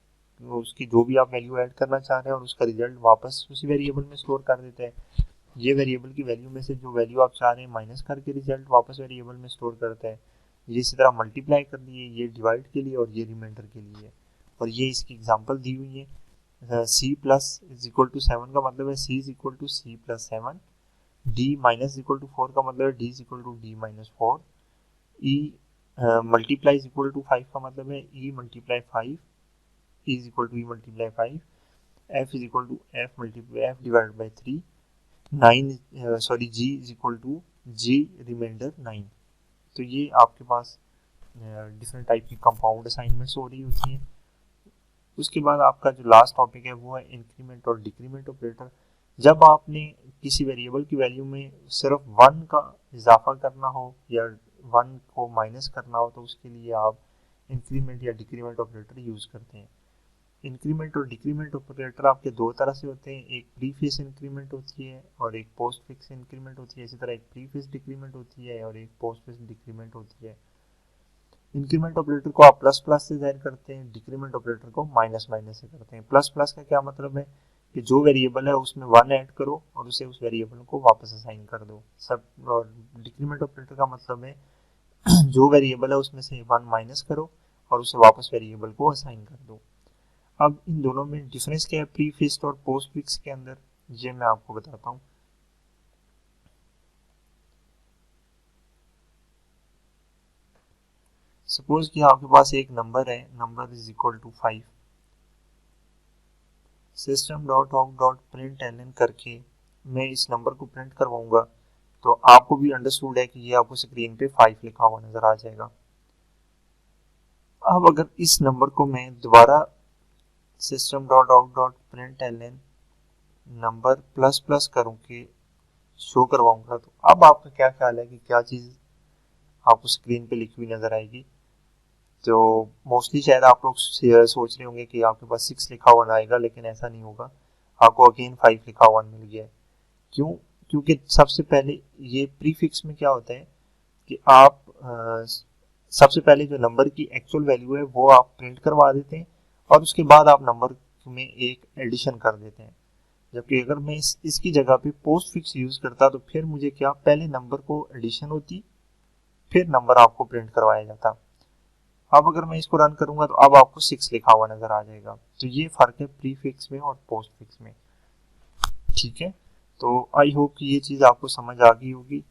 तो उसकी जो भी आप वैल्यू ऐड करना चाह रहे हैं और उसका रिजल्ट वापस उसी वेरिएबल में स्टोर कर देते हैं। ये वेरिएबल की वैल्यू में से जो वैल्यू आप चाह रहे हैं माइनस करके रिजल्ट वापस वेरिएबल में स्टोर करता है। ये इसी तरह मल्टीप्लाई कर दिए, ये डिवाइड के लिए और ये रिमाइंडर के लिए। और ये इसकी एग्जांपल दी हुई है। C plus is equal to 7 का मतलब है C is equal to C plus 7, D minus equal to 4 का मतलब है D is equal to D minus 4, E multiply is equal to 5 का मतलब है E multiply 5, E is equal to E multiply 5, F is equal to F multiply F divide by 3, 9 sorry G is equal to ji reminder 9। तो ये आपके पास different type की compound assignments हो रही होती हैं। उसके बाद आपका जो लास्ट टॉपिक है वो है इंक्रीमेंट और डिक्रीमेंट ऑपरेटर। जब आपने किसी वेरिएबल की वैल्यू में सिर्फ 1 का इजाफा करना हो या 1 को माइनस करना हो तो उसके लिए आप इंक्रीमेंट या डिक्रीमेंट ऑपरेटर यूज करते हैं। इंक्रीमेंट और डिक्रीमेंट ऑपरेटर आपके दो तरह से होते हैं, एक प्री फिक्स इंक्रीमेंट होती है और एक पोस्ट फिक्स इंक्रीमेंट होती है। इसी तरह एक प्री फिक्स डिक्रीमेंट होती है और एक पोस्ट फिक्स डिक्रीमेंट होती है। इंक्रीमेंट ऑपरेटर को आप प्लस प्लस से जाहिर करते हैं, डिक्रीमेंट ऑपरेटर को माइनस माइनस से करते हैं। प्लस प्लस का क्या मतलब है कि जो वेरिएबल है उसमें 1 ऐड करो और उसे उस वेरिएबल को वापस असाइन कर दो सब। और डिक्रीमेंट ऑपरेटर का मतलब है जो वेरिएबल है उसमें से 1 माइनस करो और उसे वापस वेरिएबल को असाइन कर दो। अब इन दोनों में डिफरेंस क्या है प्री फिक्स्ड और पोस्ट फिक्स के अंदर, ये मैं आपको बताता हूँ। सपोज कि आपके पास एक नंबर है, number is equal to 5, system dot out dot print n करके मैं इस नंबर को प्रिंट करवाऊंगा तो आपको भी अंडरस्टूड है कि ये आपको स्क्रीन पे 5 लिखा हुआ नजर आ जाएगा। अब अगर इस नंबर को मैं दोबारा system dot out dot print n number plus plus करूं के शो करवाऊंगा तो अब आपका क्या ख्याल है कि क्या चीज आपको स्क्रीन पे लिखी हुई नजर आएगी। तो मोस्टली शायद आप लोग सोच रहे होंगे कि आपके पास 6 लिखा हुआ आएगा, लेकिन ऐसा नहीं होगा, आपको अगेन 5 लिखा हुआ मिल गया है। क्यों? क्योंकि सबसे पहले ये प्रीफिक्स में क्या होता है कि आप सबसे पहले जो नंबर की एक्चुअल वैल्यू है वो आप प्रिंट करवा देते हैं और उसके बाद आप नंबर में एक एडिशन कर देते हैं। जबकि अगर मैं इसकी जगह पे पोस्ट फिक्स यूज करता तो फिर मुझे क्या, पहले नंबर को एडिशन होती फिर नंबर आपको प्रिंट करवाया जाता। अब अगर मैं इसको रन करूंगा तो अब आपको 6 लिखा हुआ नजर आ जाएगा। तो ये फर्क है प्री फिक्स में और पोस्ट फिक्स में। ठीक है, तो आई होप कि ये चीज़ आपको समझ आ गई होगी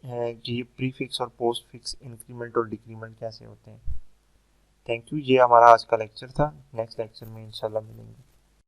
कि ये प्री फिक्स और पोस्ट फिक्स इंक्रीमेंट और डिक्रीमेंट कैसे होते हैं। थैंक यू, ये हमारा आज का लेक्चर था। नेक्स्ट लेक्चर में इंशाल्लाह मिलेंगे।